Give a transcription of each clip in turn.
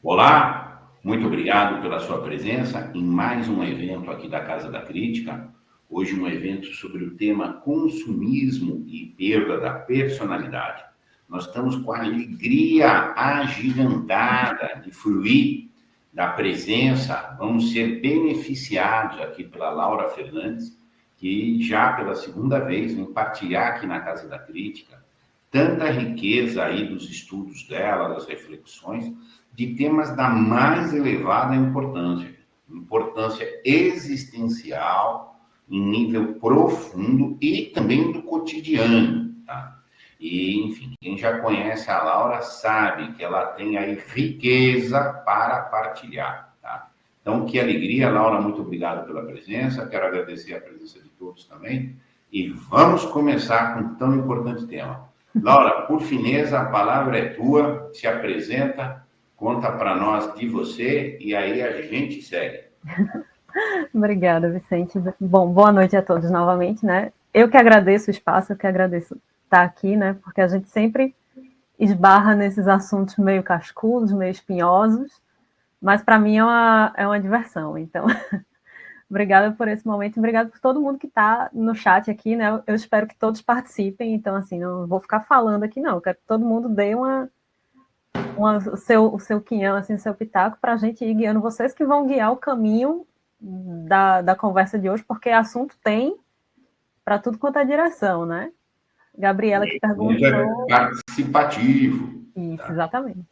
Olá, muito obrigado pela sua presença em mais um evento aqui da Casa da Crítica. Hoje um evento sobre o tema consumismo e perda da personalidade. Nós estamos com a alegria agigantada de fruir da presença, vamos ser beneficiados aqui pela Laura Fernandes, que já pela segunda vez vem partilhar aqui na Casa da Crítica tanta riqueza aí dos estudos dela, das reflexões, de temas da mais elevada importância existencial, em nível profundo e também do cotidiano, tá? E, enfim, quem já conhece a Laura sabe que ela tem aí riqueza para partilhar, tá? Então, que alegria, Laura, muito obrigado pela presença, quero agradecer a presença de todos também, e vamos começar com um tão importante tema. Laura, por fineza, a palavra é tua, se apresenta, conta para nós de você e aí a gente segue. Obrigada, Vicente. Bom, boa noite a todos novamente, né? Eu que agradeço o espaço, eu que agradeço estar aqui, né? Porque a gente sempre esbarra nesses assuntos meio cascudos, meio espinhosos, mas para mim é uma diversão. Então, obrigada por esse momento, obrigada por todo mundo que está no chat aqui, né? Eu espero que todos participem, então, assim, não vou ficar falando aqui, não. Eu quero que todo mundo dê o seu quinhão, assim, o seu pitaco, para a gente ir guiando vocês que vão guiar o caminho da conversa de hoje, porque assunto tem para tudo quanto é direção, né? Gabriela que perguntou. Participativo. Isso, exatamente.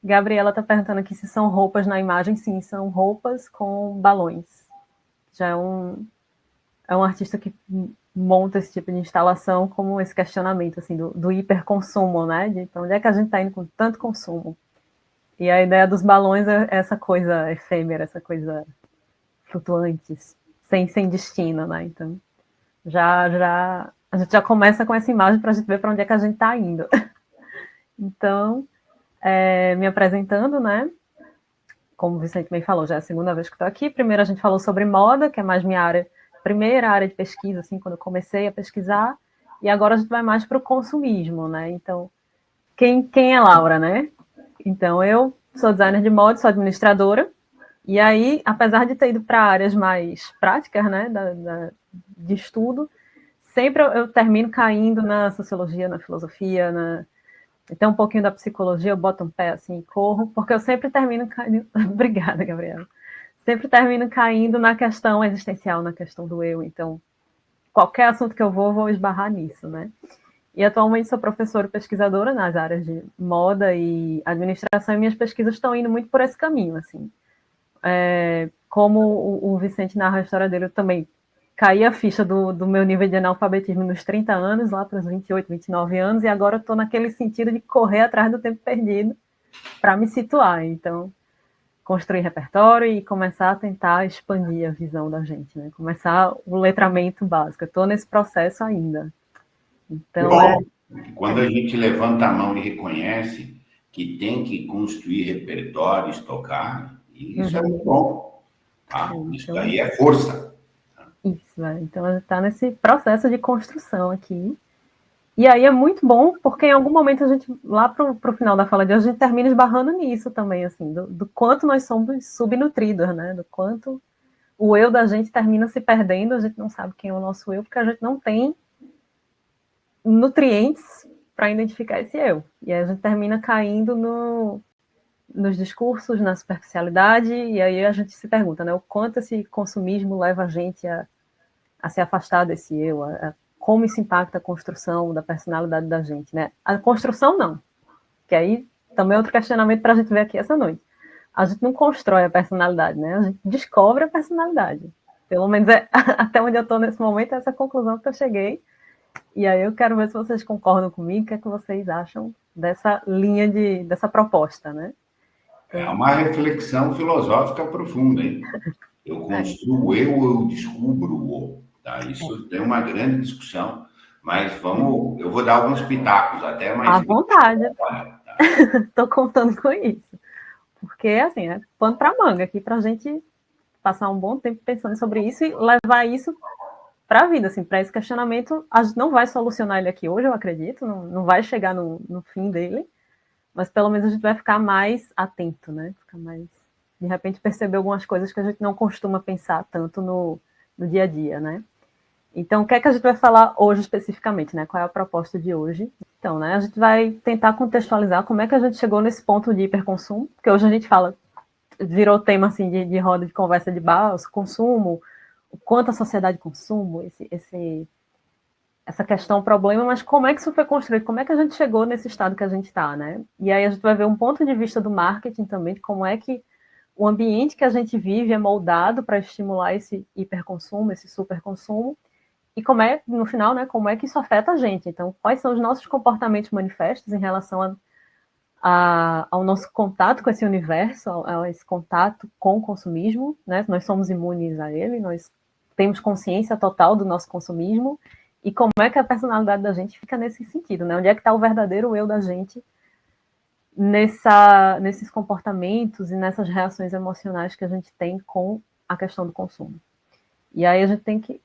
Gabriela está perguntando aqui se são roupas na imagem. Sim, são roupas com balões. Já é um artista que monta esse tipo de instalação como esse questionamento assim, do hiperconsumo, né? De para onde é que a gente está indo com tanto consumo? E a ideia dos balões é essa coisa efêmera, essa coisa flutuante, sem destino, né? Então, a gente já começa com essa imagem para a gente ver para onde é que a gente está indo. Então, me apresentando, né? Como o Vicente bem falou, já é a segunda vez que estou aqui. Primeiro a gente falou sobre moda, que é mais minha área, primeira área de pesquisa, assim, quando eu comecei a pesquisar. E agora a gente vai mais para o consumismo, né? Então, quem é Laura, né? Então, eu sou designer de moda, sou administradora. E aí, apesar de ter ido para áreas mais práticas, né, de estudo, sempre eu termino caindo na sociologia, na filosofia, até um pouquinho da psicologia, eu boto um pé assim e corro, porque eu sempre termino caindo. Obrigada, Gabriela. Sempre termino caindo na questão existencial, na questão do eu. Então, qualquer assunto que eu vou esbarrar nisso, né? E atualmente sou professora e pesquisadora nas áreas de moda e administração, e minhas pesquisas estão indo muito por esse caminho, assim. Como o Vicente narra a história dele, eu também caí a ficha do meu nível de analfabetismo nos 30 anos, lá para os 28, 29 anos, e agora eu estou naquele sentido de correr atrás do tempo perdido para me situar. Então, construir repertório e começar a tentar expandir a visão da gente, né? Começar o letramento básico. Eu estou nesse processo ainda. Então, Quando a gente levanta a mão e reconhece que tem que construir repertório, estocar, isso é muito bom. Tá? Isso daí é força. Isso, então a gente está nesse processo de construção aqui. E aí é muito bom, porque em algum momento a gente, lá para o final da fala de hoje, a gente termina esbarrando nisso também, assim, do quanto nós somos subnutridos, né? Do quanto o eu da gente termina se perdendo, a gente não sabe quem é o nosso eu, porque a gente não tem nutrientes para identificar esse eu. E aí a gente termina caindo nos discursos, na superficialidade, e aí a gente se pergunta, né? O quanto esse consumismo leva a gente a se afastar desse eu, como isso impacta a construção da personalidade da gente, né? A construção não, que aí também é outro questionamento para a gente ver aqui essa noite. A gente não constrói a personalidade, né? A gente descobre a personalidade. Pelo menos até onde eu estou nesse momento, é essa conclusão que eu cheguei. E aí eu quero ver se vocês concordam comigo, o que é que vocês acham dessa linha dessa proposta, né? É uma reflexão filosófica profunda, hein? Eu construo eu descubro o. Tá? Isso tem uma grande discussão, mas eu vou dar alguns pitacos até mais. À vontade. Estou contando com isso. Porque, assim, é pano para manga aqui para a gente passar um bom tempo pensando sobre isso e levar isso para a vida, assim, para esse questionamento. A gente não vai solucionar ele aqui hoje, eu acredito, não vai chegar no fim dele, mas pelo menos a gente vai ficar mais atento, né? Ficar mais, de repente, perceber algumas coisas que a gente não costuma pensar tanto no dia a dia, né? Então, o que é que a gente vai falar hoje especificamente, né? Qual é a proposta de hoje? Então, né, a gente vai tentar contextualizar como é que a gente chegou nesse ponto de hiperconsumo, porque hoje a gente fala, virou tema assim de roda de conversa de bar, o consumo, o quanto a sociedade consome, essa questão, o problema, mas como é que isso foi construído? Como é que a gente chegou nesse estado que a gente está, né? E aí a gente vai ver um ponto de vista do marketing também, de como é que o ambiente que a gente vive é moldado para estimular esse hiperconsumo, esse superconsumo, e como é, no final, né, como é que isso afeta a gente. Então, quais são os nossos comportamentos manifestos em relação ao nosso contato com esse universo, a esse contato com o consumismo, né? Nós somos imunes a ele, nós temos consciência total do nosso consumismo, e como é que a personalidade da gente fica nesse sentido, né? Onde é que está o verdadeiro eu da gente nesses comportamentos e nessas reações emocionais que a gente tem com a questão do consumo. E aí a gente tem que...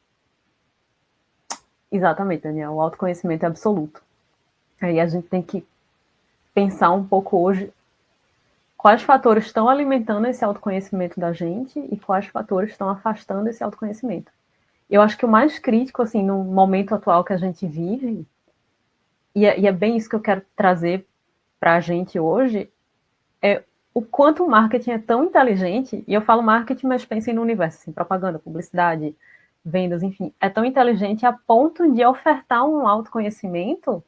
Exatamente, Daniel, o autoconhecimento é absoluto. Aí a gente tem que pensar um pouco hoje quais fatores estão alimentando esse autoconhecimento da gente e quais fatores estão afastando esse autoconhecimento. Eu acho que o mais crítico, assim, no momento atual que a gente vive, e é bem isso que eu quero trazer para a gente hoje, é o quanto o marketing é tão inteligente, e eu falo marketing, mas pensem no universo, assim, propaganda, publicidade, vendas, enfim, é tão inteligente a ponto de ofertar um autoconhecimento.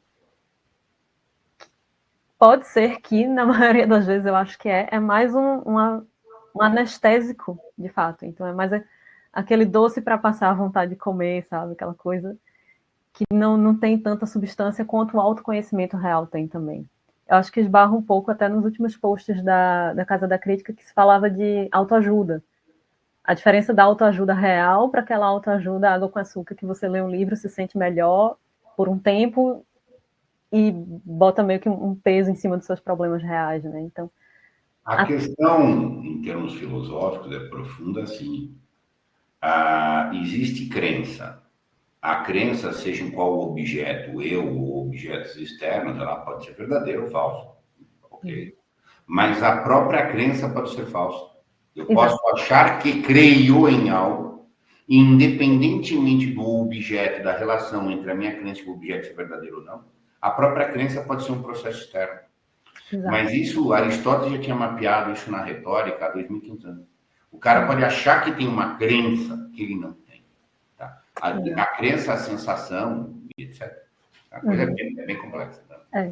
Pode ser que, na maioria das vezes, eu acho que é mais um anestésico, de fato. Então, é mais aquele doce para passar a vontade de comer, sabe? Aquela coisa que não tem tanta substância quanto o autoconhecimento real tem também. Eu acho que esbarra um pouco até nos últimos posts da Casa da Crítica que se falava de autoajuda. A diferença da autoajuda real para aquela autoajuda água com açúcar, que você lê um livro, se sente melhor por um tempo e bota meio que um peso em cima dos seus problemas reais, né? Então, a questão, em termos filosóficos, é profunda, assim. Existe crença. A crença, seja em qual objeto, eu ou objetos externos, ela pode ser verdadeira ou falsa, ok? Mas a própria crença pode ser falsa. Eu posso achar que creio em algo, independentemente do objeto, da relação entre a minha crença e o objeto ser verdadeiro ou não. A própria crença pode ser um processo externo. Exato. Mas isso, Aristóteles já tinha mapeado isso na retórica há 2.500 anos. O cara pode achar que tem uma crença que ele não tem. Tá? A crença, a sensação, etc. A coisa é bem complexa. Tá?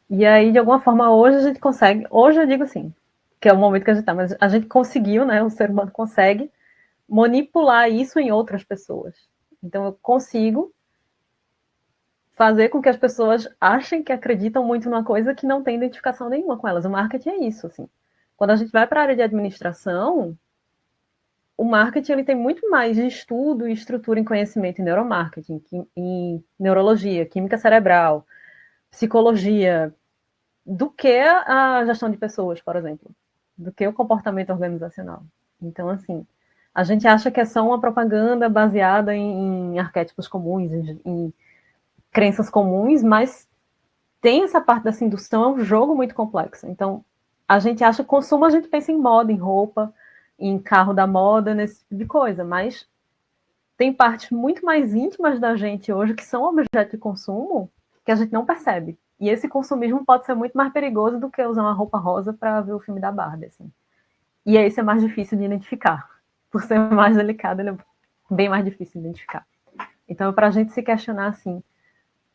E aí, de alguma forma, hoje a gente consegue... Hoje eu digo assim, que é o momento que a gente está, mas a gente conseguiu, né? O ser humano consegue manipular isso em outras pessoas. Então, eu consigo fazer com que as pessoas achem que acreditam muito numa coisa que não tem identificação nenhuma com elas. O marketing é isso, assim. Quando a gente vai para a área de administração, o marketing ele tem muito mais de estudo e estrutura em conhecimento em neuromarketing, em neurologia, química cerebral, psicologia, do que a gestão de pessoas, por exemplo, do que o comportamento organizacional. Então, assim, a gente acha que é só uma propaganda baseada em arquétipos comuns, em crenças comuns, mas tem essa parte dessa indução, é um jogo muito complexo. Então, a gente acha que consumo, a gente pensa em moda, em roupa, em carro da moda, nesse tipo de coisa, mas tem partes muito mais íntimas da gente hoje que são objeto de consumo que a gente não percebe. E esse consumismo pode ser muito mais perigoso do que usar uma roupa rosa para ver o filme da Barbie, assim. E esse é mais difícil de identificar. Por ser mais delicado, ele é bem mais difícil de identificar. Então, para a gente se questionar, assim,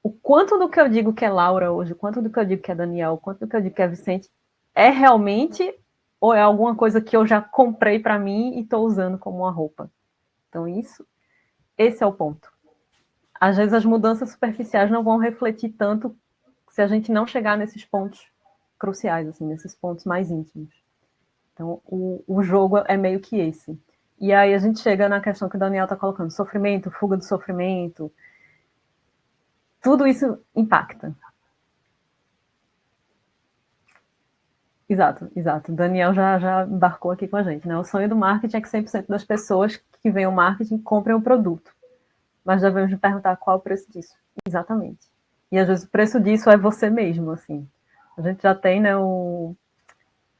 o quanto do que eu digo que é Laura hoje, o quanto do que eu digo que é Daniel, o quanto do que eu digo que é Vicente, é realmente ou é alguma coisa que eu já comprei para mim e estou usando como uma roupa? Então, esse é o ponto. Às vezes as mudanças superficiais não vão refletir tanto se a gente não chegar nesses pontos cruciais, assim, nesses pontos mais íntimos. Então, o jogo é meio que esse. E aí a gente chega na questão que o Daniel está colocando, sofrimento, fuga do sofrimento, tudo isso impacta. Exato. O Daniel já embarcou aqui com a gente, né? O sonho do marketing é que 100% das pessoas que veem o marketing comprem o produto. Mas devemos nos perguntar qual é o preço disso. Exatamente. E às vezes o preço disso é você mesmo, assim. A gente já tem, né,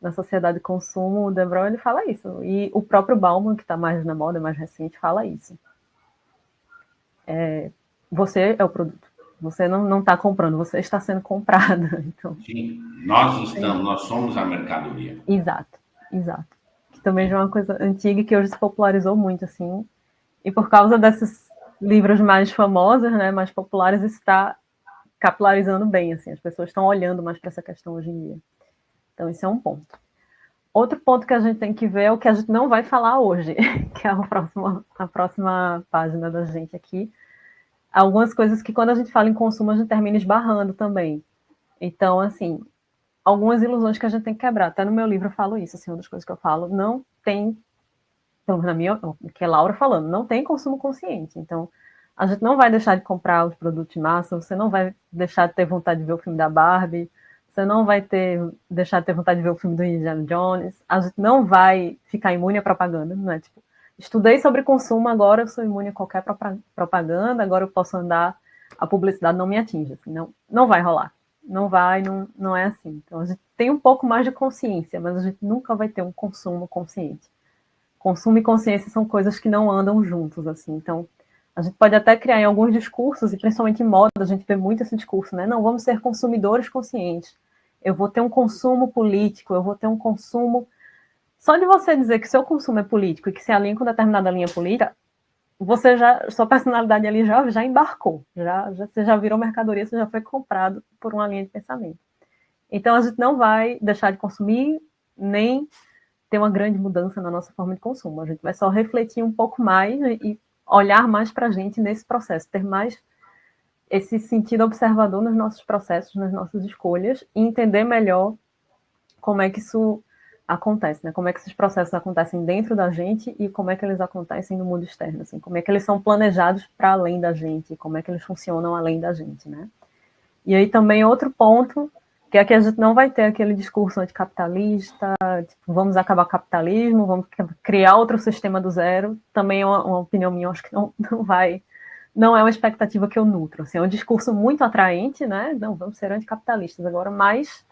na sociedade de consumo, o De Bruyne, ele fala isso. E o próprio Bauman, que está mais na moda, mais recente, fala isso. Você é o produto. Você não está comprando, você está sendo comprado. Então, Sim, nós somos a mercadoria. exato, exato. Que também já é uma coisa antiga que hoje se popularizou muito, assim. E por causa desses livros mais famosos, né, mais populares, isso está capilarizando bem, assim. As pessoas estão olhando mais para essa questão hoje em dia. Então, isso é um ponto. Outro ponto que a gente tem que ver é o que a gente não vai falar hoje, que é a próxima página da gente aqui. Algumas coisas que, quando a gente fala em consumo, a gente termina esbarrando também. Então, assim, algumas ilusões que a gente tem que quebrar. Até no meu livro eu falo isso, assim, uma das coisas que eu falo, não tem, então, na minha, que é Laura falando, não tem consumo consciente. Então, a gente não vai deixar de comprar os produtos de massa, você não vai deixar de ter vontade de ver o filme da Barbie, você não vai deixar de ter vontade de ver o filme do Indiana Jones, a gente não vai ficar imune à propaganda, não é? Tipo, estudei sobre consumo, agora eu sou imune a qualquer propaganda, agora eu posso andar, a publicidade não me atinge. Assim, não vai rolar. Não vai, não é assim. Então a gente tem um pouco mais de consciência, mas a gente nunca vai ter um consumo consciente. Consumo e consciência são coisas que não andam juntos, assim. Então, a gente pode até criar em alguns discursos, e principalmente em moda, a gente vê muito esse discurso, né? Não, vamos ser consumidores conscientes. Eu vou ter um consumo político, eu vou ter um consumo. Só de você dizer que seu consumo é político e que se alinha com determinada linha política, você sua personalidade ali já embarcou, você já virou mercadoria, você já foi comprado por uma linha de pensamento. Então a gente não vai deixar de consumir, nem ter uma grande mudança na nossa forma de consumo. A gente vai só refletir um pouco mais e olhar mais para a gente nesse processo, ter mais esse sentido observador nos nossos processos, nas nossas escolhas, e entender melhor como é que isso acontece, né? Como é que esses processos acontecem dentro da gente e como é que eles acontecem no mundo externo, assim, como é que eles são planejados para além da gente, como é que eles funcionam além da gente, né? E aí também outro ponto, que é que a gente não vai ter aquele discurso anticapitalista, tipo, vamos acabar com o capitalismo, vamos criar outro sistema do zero, também é uma opinião minha, acho que não é uma expectativa que eu nutro, assim, é um discurso muito atraente, né? Não, vamos ser anticapitalistas agora, mas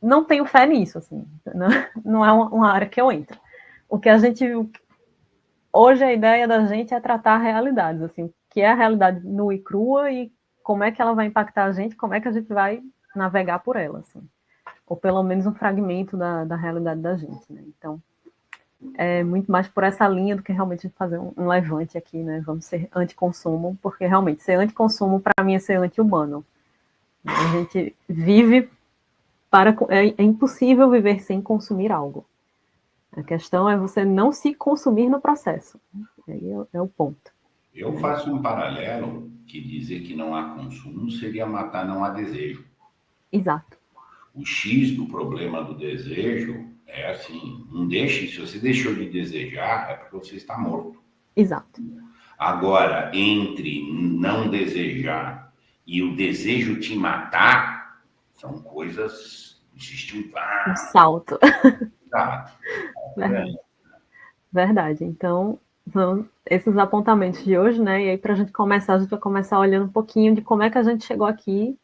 não tenho fé nisso, assim, não é uma área que eu entro. O que a gente, hoje a ideia da gente é tratar realidades, assim, que é a realidade nua e crua e como é que ela vai impactar a gente, como é que a gente vai navegar por ela, assim, ou pelo menos um fragmento da realidade da gente, né? Então, é muito mais por essa linha do que realmente fazer um levante aqui, né? Vamos ser anti-consumo, porque realmente ser anti-consumo para mim é ser anti-humano. A gente vive é impossível viver sem consumir algo. A questão é você não se consumir no processo. Aí é o ponto. Eu faço um paralelo que dizer que não há consumo seria matar não há desejo. Exato. O X do problema do desejo é assim, não deixe, se você deixou de desejar, é porque você está morto. Exato. Agora, entre não desejar e o desejo te matar, são coisas, existe um salto. Verdade. Verdade. Então, são esses apontamentos de hoje, né? E aí, para a gente vai começar olhando um pouquinho de como é que a gente chegou aqui,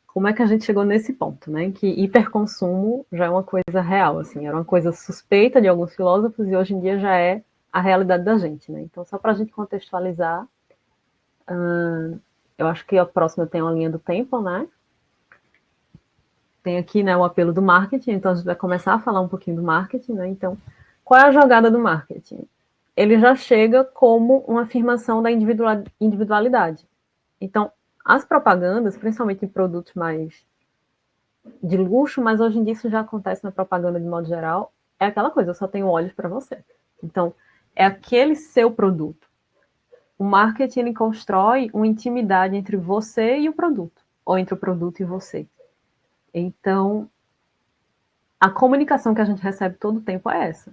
como é que a gente chegou nesse ponto, né? Que hiperconsumo já é uma coisa real, assim, era uma coisa suspeita de alguns filósofos e hoje em dia já é a realidade da gente, né? Então, só para a gente contextualizar, eu acho que a próxima tem uma linha do tempo, né? Tem aqui, né, o apelo do marketing, então a gente vai começar a falar um pouquinho do marketing, né? Então, qual é a jogada do marketing? Ele já chega como uma afirmação da individualidade. Então, as propagandas, principalmente em produtos mais de luxo, mas hoje em dia isso já acontece na propaganda de modo geral, é aquela coisa, eu só tenho olhos para você. Então, é aquele seu produto. O marketing ele constrói uma intimidade entre você e o produto, ou entre o produto e você. Então, a comunicação que a gente recebe todo o tempo é essa.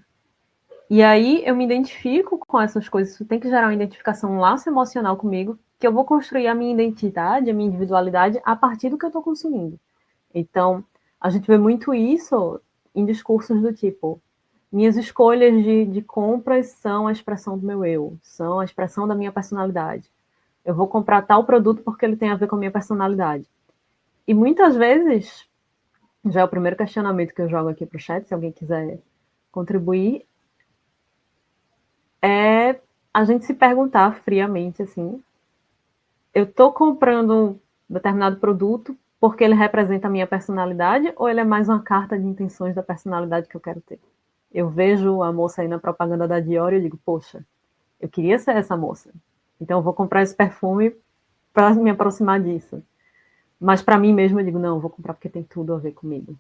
E aí eu me identifico com essas coisas, isso tem que gerar uma identificação, um laço emocional comigo, que eu vou construir a minha identidade, a minha individualidade a partir do que eu estou consumindo. Então, a gente vê muito isso em discursos do tipo, minhas escolhas de compras são a expressão do meu eu, são a expressão da minha personalidade. Eu vou comprar tal produto porque ele tem a ver com a minha personalidade. E muitas vezes, já é o primeiro questionamento que eu jogo aqui para o chat, se alguém quiser contribuir, é a gente se perguntar friamente assim, eu estou comprando um determinado produto porque ele representa a minha personalidade ou ele é mais uma carta de intenções da personalidade que eu quero ter? Eu vejo a moça aí na propaganda da Dior e eu digo, poxa, eu queria ser essa moça. Então eu vou comprar esse perfume para me aproximar disso. Mas para mim mesmo eu digo, não, eu vou comprar porque tem tudo a ver comigo.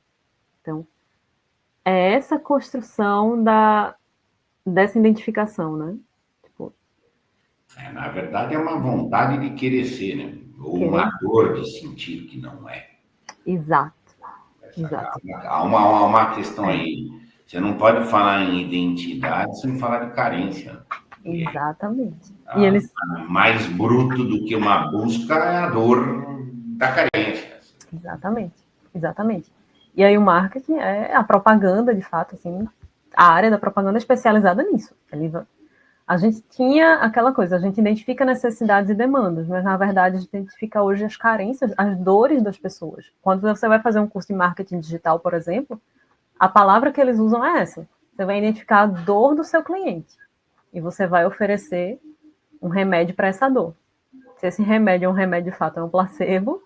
Então, é essa construção dessa identificação, né? Tipo, Na verdade, é uma vontade de querer ser, né? Ou uma querer. dor de sentir que não é. Exato, Essa, exato. há uma questão aí. Você não pode falar em identidade sem falar de carência. E Exatamente. E a, eles. mais bruto do que uma busca é a dor da carência. Exatamente, exatamente. E aí o marketing é a propaganda, de fato, assim, a área da propaganda é especializada nisso. A gente tinha aquela coisa, a gente identifica necessidades e demandas, mas na verdade a gente identifica hoje as carências, as dores das pessoas. Quando você vai fazer um curso de marketing digital, por exemplo, a palavra que eles usam é essa. Você vai identificar a dor do seu cliente e você vai oferecer um remédio para essa dor. Se esse remédio é um remédio de fato, é um placebo,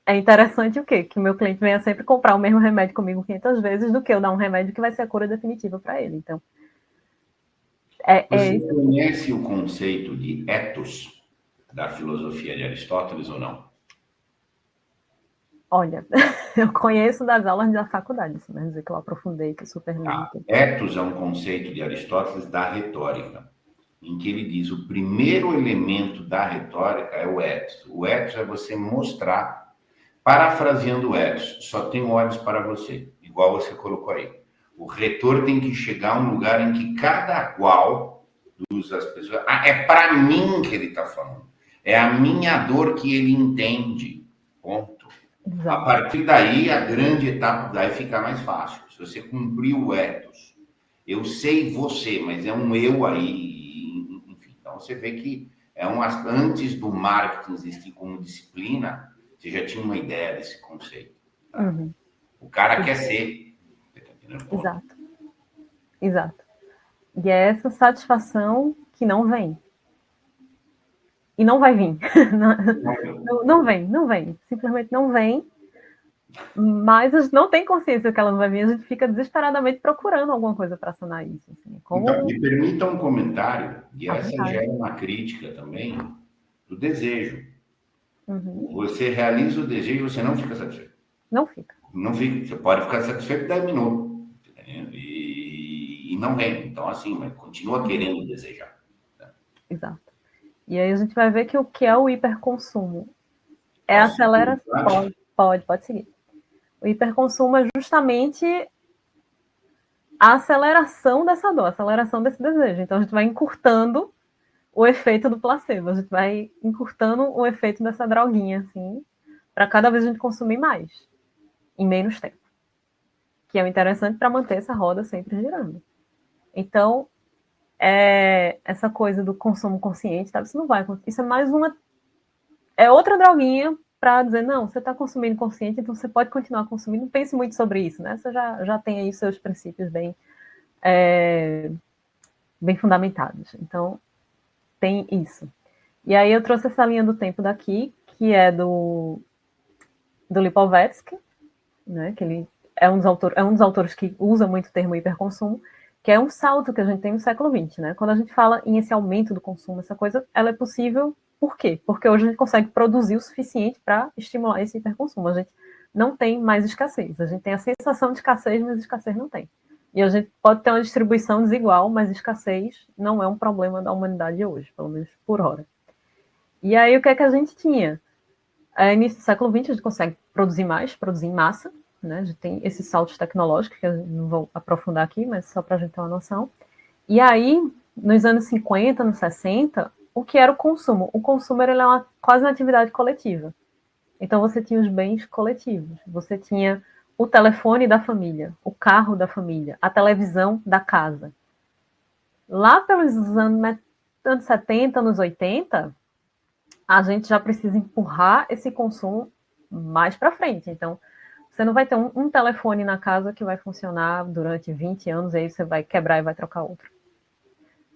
é interessante o quê? Que o meu cliente venha sempre comprar o mesmo remédio comigo 500 vezes do que eu dar um remédio que vai ser a cura definitiva para ele. Então, é Você isso. conhece o conceito de ethos da filosofia de Aristóteles ou não? Olha, eu conheço das aulas da faculdade, assim, mas dizer que eu aprofundei, que eu super li. Ethos é um conceito de Aristóteles da retórica, em que ele diz o primeiro elemento da retórica é o ethos. O ethos é você mostrar, parafraseando o ethos, só tenho olhos para você, igual você colocou aí. O retor tem que chegar a um lugar em que cada qual as pessoas. É para mim que ele está falando. É a minha dor que ele entende. Ponto. A Exato. partir daí, a grande etapa daí fica mais fácil. Se você cumprir o ethos, eu sei você, mas é um eu aí, enfim. Então você vê que antes do marketing existir como disciplina, você já tinha uma ideia desse conceito. Tá? Uhum. O cara quer ser. Exato. Exato. E é essa satisfação que não vem. E não vai vir. Não vem, não vem. Simplesmente não vem. Mas a gente não tem consciência que ela não vai vir, a gente fica desesperadamente procurando alguma coisa para sanar isso. Assim, Então, como me permita um comentário, e a essa já vontade. é uma crítica também, do desejo. Uhum. Você realiza o desejo e você não fica satisfeito. Não fica. Não fica. Você pode ficar satisfeito 10 minutos. E não vem. Então, assim, mas continua querendo desejar. Exato. E aí a gente vai ver que o que é o hiperconsumo? É Posso acelera. seguir? Pode seguir. O hiperconsumo é justamente a aceleração dessa dor, a aceleração desse desejo. Então a gente vai encurtando o efeito do placebo, a gente vai encurtando o efeito dessa droguinha, assim, para cada vez a gente consumir mais, em menos tempo. Que é o interessante para manter essa roda sempre girando. Então, essa coisa do consumo consciente, tá? Isso não vai acontecer. Isso é mais uma. É outra droguinha para dizer, não, você está consumindo consciente, então você pode continuar consumindo. Não pense muito sobre isso, né? Você já tem aí seus princípios bem fundamentados. Então, tem isso. E aí eu trouxe essa linha do tempo daqui, que é do Lipovetsky, né? Que ele é um dos autores que usa muito o termo hiperconsumo, que é um salto que a gente tem no século XX, né? Quando a gente fala em esse aumento do consumo, essa coisa, ela é possível por quê? Porque hoje a gente consegue produzir o suficiente para estimular esse hiperconsumo. A gente não tem mais escassez. A gente tem a sensação de escassez, mas escassez não tem. E a gente pode ter uma distribuição desigual, mas escassez não é um problema da humanidade hoje, pelo menos por hora. E aí o que é que a gente tinha? Início do século XX a gente consegue produzir mais, produzir em massa, né? A gente tem esses saltos tecnológicos, que eu não vou aprofundar aqui, mas só para a gente ter uma noção. E aí, nos anos 50, anos 60, o que era o consumo? O consumo era quase uma atividade coletiva. Então você tinha os bens coletivos, você tinha o telefone da família, o carro da família, a televisão da casa. Lá pelos anos 70, anos 80, a gente já precisa empurrar esse consumo mais para frente. Então, você não vai ter um telefone na casa que vai funcionar durante 20 anos, e aí você vai quebrar e vai trocar outro.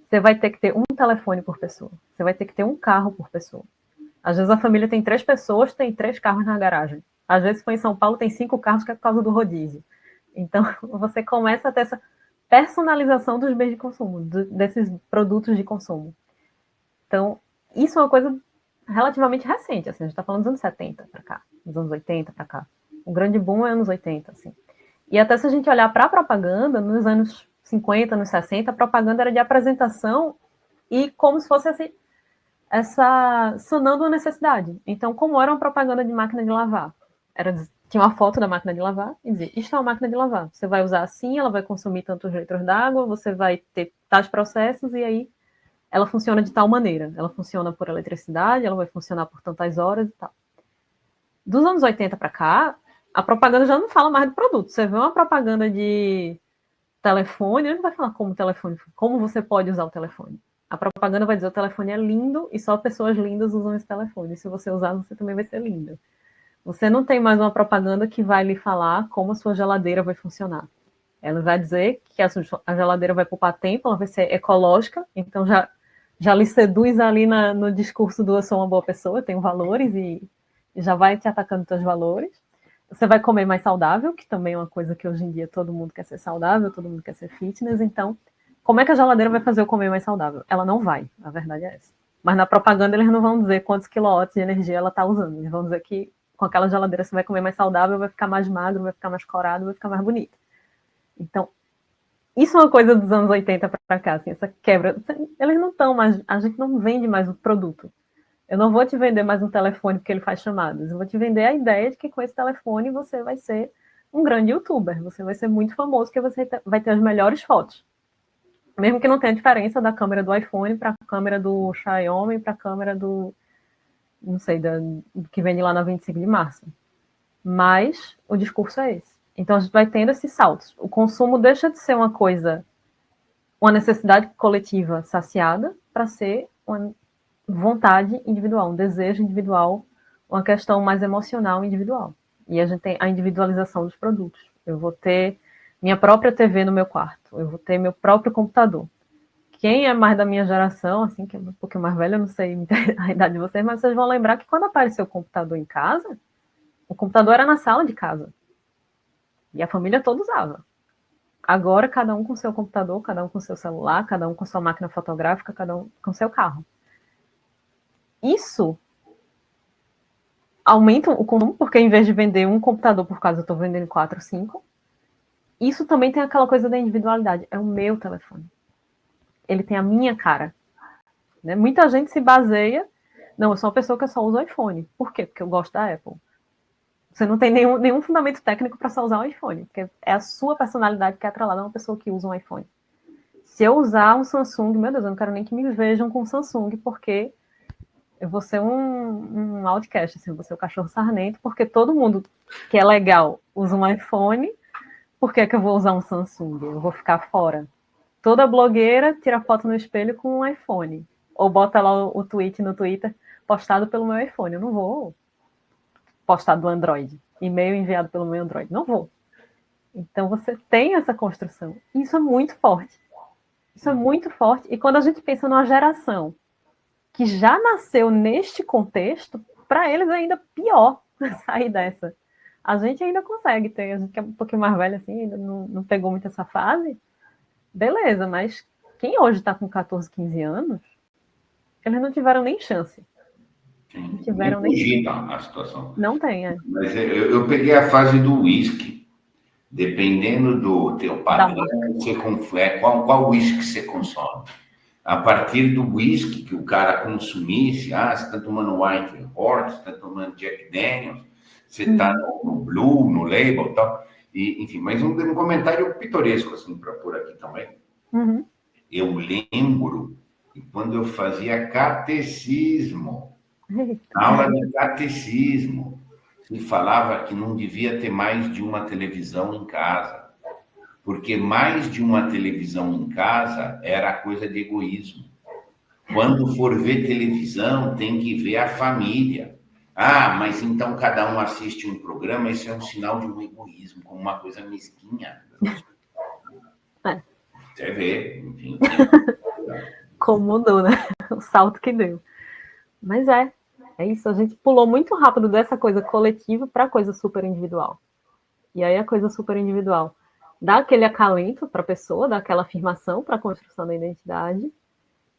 Você vai ter que ter um telefone por pessoa. Você vai ter que ter um carro por pessoa. Às vezes a família tem 3 pessoas, tem 3 carros na garagem. Às vezes, se for em São Paulo, tem 5 carros, que é por causa do rodízio. Então, você começa a ter essa personalização dos bens de consumo, desses produtos de consumo. Então, isso é uma coisa relativamente recente, assim, a gente está falando dos anos 70 para cá, dos anos 80 para cá. O grande boom é anos 80, assim. E até se a gente olhar para a propaganda, nos anos 50, anos 60, a propaganda era de apresentação e como se fosse assim, sanando a necessidade. Então, como era uma propaganda de máquina de lavar? Tinha uma foto da máquina de lavar e dizia, isto é uma máquina de lavar. Você vai usar assim, ela vai consumir tantos litros d'água, você vai ter tais processos e aí ela funciona de tal maneira. Ela funciona por eletricidade, ela vai funcionar por tantas horas e tal. Dos anos 80 para cá, a propaganda já não fala mais do produto. Você vê uma propaganda de telefone, ele não vai falar como você pode usar o telefone. A propaganda vai dizer o telefone é lindo e só pessoas lindas usam esse telefone. E se você usar, você também vai ser linda. Você não tem mais uma propaganda que vai lhe falar como a sua geladeira vai funcionar. Ela vai dizer que a geladeira vai poupar tempo, ela vai ser ecológica, então já lhe seduz ali no discurso do eu sou uma boa pessoa, eu tenho valores e já vai te atacando seus valores. Você vai comer mais saudável, que também é uma coisa que hoje em dia todo mundo quer ser saudável, todo mundo quer ser fitness, então como é que a geladeira vai fazer eu comer mais saudável? Ela não vai, a verdade é essa. Mas na propaganda eles não vão dizer quantos quilowatts de energia ela está usando, eles vão dizer que com aquela geladeira você vai comer mais saudável, vai ficar mais magro, vai ficar mais corado, vai ficar mais bonito. Então, isso é uma coisa dos anos 80 para cá, assim, essa quebra. Eles não estão mais, a gente não vende mais o produto. Eu não vou te vender mais um telefone porque ele faz chamadas. Eu vou te vender a ideia de que com esse telefone você vai ser um grande youtuber. Você vai ser muito famoso, porque você vai ter as melhores fotos. Mesmo que não tenha diferença da câmera do iPhone para a câmera do Xiaomi, para a câmera do, não sei, do que vende lá na 25 de março. Mas o discurso é esse. Então a gente vai tendo esses saltos. O consumo deixa de ser uma coisa, uma necessidade coletiva saciada, para ser uma vontade individual, um desejo individual, uma questão mais emocional individual. E a gente tem a individualização dos produtos. Eu vou ter minha própria TV no meu quarto, eu vou ter meu próprio computador. Quem é mais da minha geração, assim, que é um pouquinho mais velha, eu não sei a idade de vocês, mas vocês vão lembrar que quando apareceu o computador em casa, o computador era na sala de casa. E a família toda usava. Agora, cada um com seu computador, cada um com seu celular, cada um com sua máquina fotográfica, cada um com seu carro. Isso aumenta o consumo, porque em vez de vender um computador por casa, eu estou vendendo 4, 5. Isso também tem aquela coisa da individualidade. É o meu telefone. Ele tem a minha cara. Né? Muita gente se baseia... Não, eu sou uma pessoa que só usa o iPhone. Por quê? Porque eu gosto da Apple. Você não tem nenhum fundamento técnico para só usar o iPhone, porque é a sua personalidade que é atrelada a uma pessoa que usa um iPhone. Se eu usar um Samsung, meu Deus, eu não quero nem que me vejam com Samsung, porque eu vou ser um outcast, assim, eu vou ser o cachorro sarnento, porque todo mundo que é legal usa um iPhone, por que eu vou usar um Samsung? Eu vou ficar fora. Toda blogueira tira foto no espelho com um iPhone, ou bota lá o tweet no Twitter postado pelo meu iPhone. Eu não vou postar do Android, e-mail enviado pelo meu Android. Não vou. Então você tem essa construção. Isso é muito forte. Isso é muito forte. E quando a gente pensa numa geração que já nasceu neste contexto, para eles é ainda pior sair dessa. A gente ainda consegue ter, a gente que é um pouquinho mais velho assim, ainda não pegou muito essa fase. Beleza, mas quem hoje está com 14, 15 anos, eles não tiveram nem chance. Sim, tiveram nem cogita a situação. Não tem, é. Mas eu peguei a fase do uísque. Dependendo do teu padrão, qual uísque você consome? A partir do uísque que o cara consumisse, você está tomando White Horse, você está tomando Jack Daniels, você está no Blue, no Label e tal. E, enfim, mas um comentário pitoresco, assim, para pôr aqui também. Uhum. Eu lembro que quando eu fazia catecismo, aula de catecismo, e falava que não devia ter mais de uma televisão em casa, porque mais de uma televisão em casa era coisa de egoísmo. Quando for ver televisão, tem que ver a família Ah, mas então cada um assiste um programa, isso é um sinal de um egoísmo, como uma coisa mesquinha. É. Você vê, enfim. Como mudou, né? O salto que deu. Mas é isso. A gente pulou muito rápido dessa coisa coletiva para a coisa super individual. E aí a coisa super individual dá aquele acalento para a pessoa, dá aquela afirmação para a construção da identidade.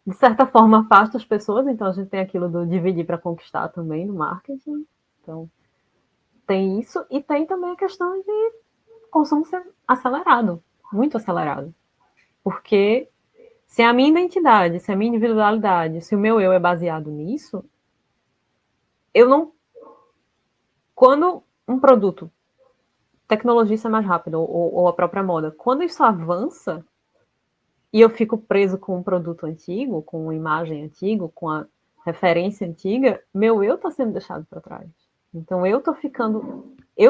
De certa forma, afasta as pessoas, então a gente tem aquilo do dividir para conquistar também no marketing. Então, tem isso. E tem também a questão de consumo ser acelerado, muito acelerado. Porque se a minha identidade, se a minha individualidade, se o meu eu é baseado nisso, eu não. Quando um produto, tecnologia isso é mais rápido, ou a própria moda, quando isso avança e eu fico preso com um produto antigo, com uma imagem antiga, com a referência antiga, meu eu está sendo deixado para trás. Então eu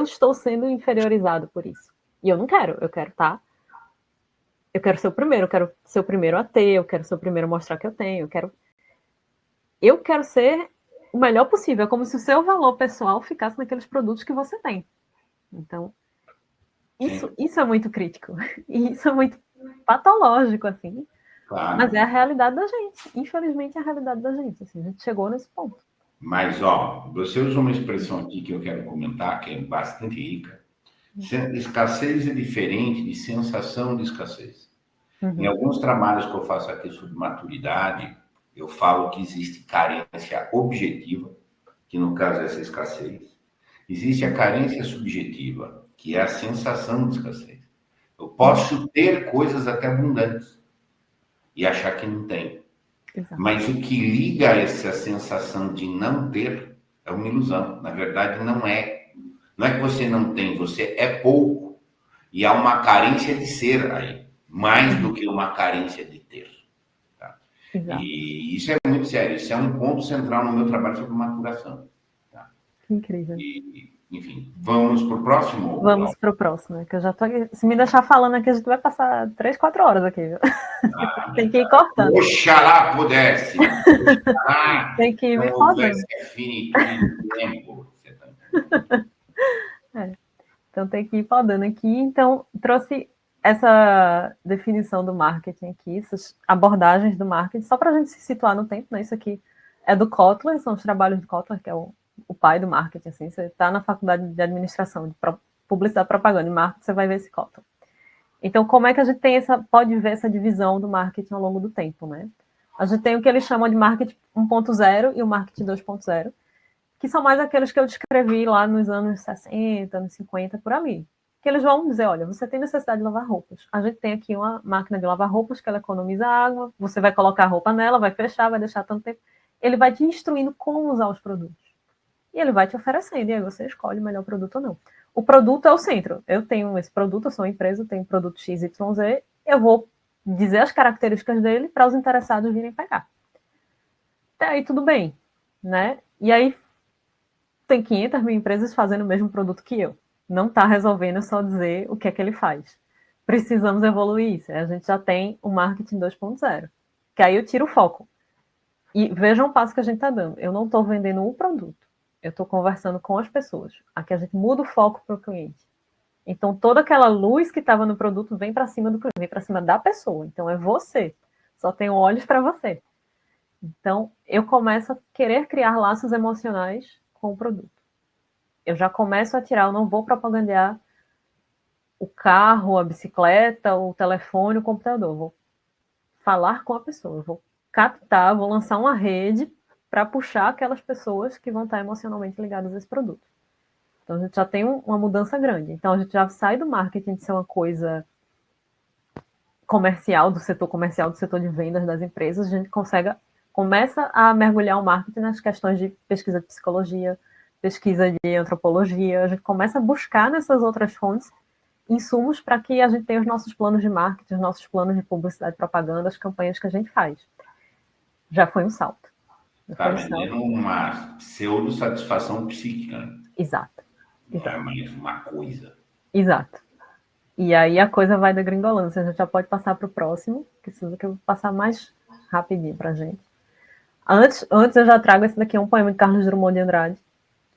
estou sendo inferiorizado por isso. E eu não quero, eu quero ser o primeiro, eu quero ser o primeiro a ter, eu quero ser o primeiro a mostrar que eu tenho, eu quero ser o melhor possível. É como se o seu valor pessoal ficasse naqueles produtos que você tem. Então, isso é muito crítico. E isso é muito patológico, assim. Claro. Mas é a realidade da gente. Infelizmente, é a realidade da gente. Assim, a gente chegou nesse ponto. Mas, ó, você usou uma expressão aqui que eu quero comentar, que é bastante rica. Escassez é diferente de sensação de escassez. Em alguns trabalhos que eu faço aqui sobre maturidade, eu falo que existe carência objetiva, que no caso é essa escassez. Existe a carência subjetiva, que é a sensação de escassez. Eu posso ter coisas até abundantes e achar que não tem. Exato. Mas o que liga essa sensação de não ter é uma ilusão. Na verdade, não é. Não é que você não tem, você é pouco. E há uma carência de ser aí, mais do que uma carência de ter. Tá? E isso é muito sério. Isso é um ponto central no meu trabalho sobre maturação. Tá? Que incrível. Enfim, vamos para o próximo? Vamos para o próximo, que eu já estou aqui. Se me deixar falando aqui, a gente vai passar 3, 4 horas aqui. Tem que ir cortando. Oxalá pudesse. Oxalá tem que ir me não houvesse finitude de tempo. Então tem que ir podando aqui. Então, trouxe essa definição do marketing aqui, essas abordagens do marketing, só para a gente se situar no tempo, né? Isso aqui é do Kotler, são os trabalhos do Kotler, que é o pai do marketing. Assim, você está na faculdade de administração, de publicidade, propaganda e marketing, você vai ver esse Kotler. Então, como é que a gente pode ver essa divisão do marketing ao longo do tempo, né? A gente tem o que eles chamam de marketing 1.0 e o marketing 2.0, que são mais aqueles que eu descrevi lá nos anos 60, anos 50, por ali. Que eles vão dizer, olha, você tem necessidade de lavar roupas. A gente tem aqui uma máquina de lavar roupas que ela economiza água, você vai colocar a roupa nela, vai fechar, vai deixar tanto tempo. Ele vai te instruindo como usar os produtos. E ele vai te oferecendo, e aí você escolhe o melhor produto ou não. O produto é o centro. Eu tenho esse produto, eu sou uma empresa, eu tenho produto XYZ, eu vou dizer as características dele para os interessados virem pegar. Até aí tudo bem, né? E aí tem 500 mil empresas fazendo o mesmo produto que eu. Não está resolvendo só dizer o que é que ele faz. Precisamos evoluir isso. A gente já tem o marketing 2.0, que aí eu tiro o foco. E vejam o passo que a gente está dando. Eu não estou vendendo um produto. Eu estou conversando com as pessoas. Aqui a gente muda o foco para o cliente. Então, toda aquela luz que estava no produto vem para cima do cliente, vem para cima da pessoa. Então, é você. Só tenho olhos para você. Então, eu começo a querer criar laços emocionais com o produto. Eu já começo a tirar, eu não vou propagandear o carro, a bicicleta, o telefone, o computador. Eu vou falar com a pessoa, eu vou captar, vou lançar uma rede para puxar aquelas pessoas que vão estar emocionalmente ligadas a esse produto. Então, a gente já tem uma mudança grande. Então, a gente já sai do marketing de ser uma coisa comercial, do setor comercial, do setor de vendas das empresas, a gente começa a mergulhar o marketing nas questões de pesquisa de psicologia, pesquisa de antropologia, a gente começa a buscar nessas outras fontes insumos para que a gente tenha os nossos planos de marketing, os nossos planos de publicidade e propaganda, as campanhas que a gente faz. Já foi um salto. Está vendendo uma pseudo-satisfação psíquica. Né? Exato. Não é mais uma coisa. Exato. E aí a coisa vai degringolando. A gente já pode passar para o próximo, que eu vou passar mais rapidinho para a gente. Antes eu já trago esse daqui, é um poema de Carlos Drummond de Andrade,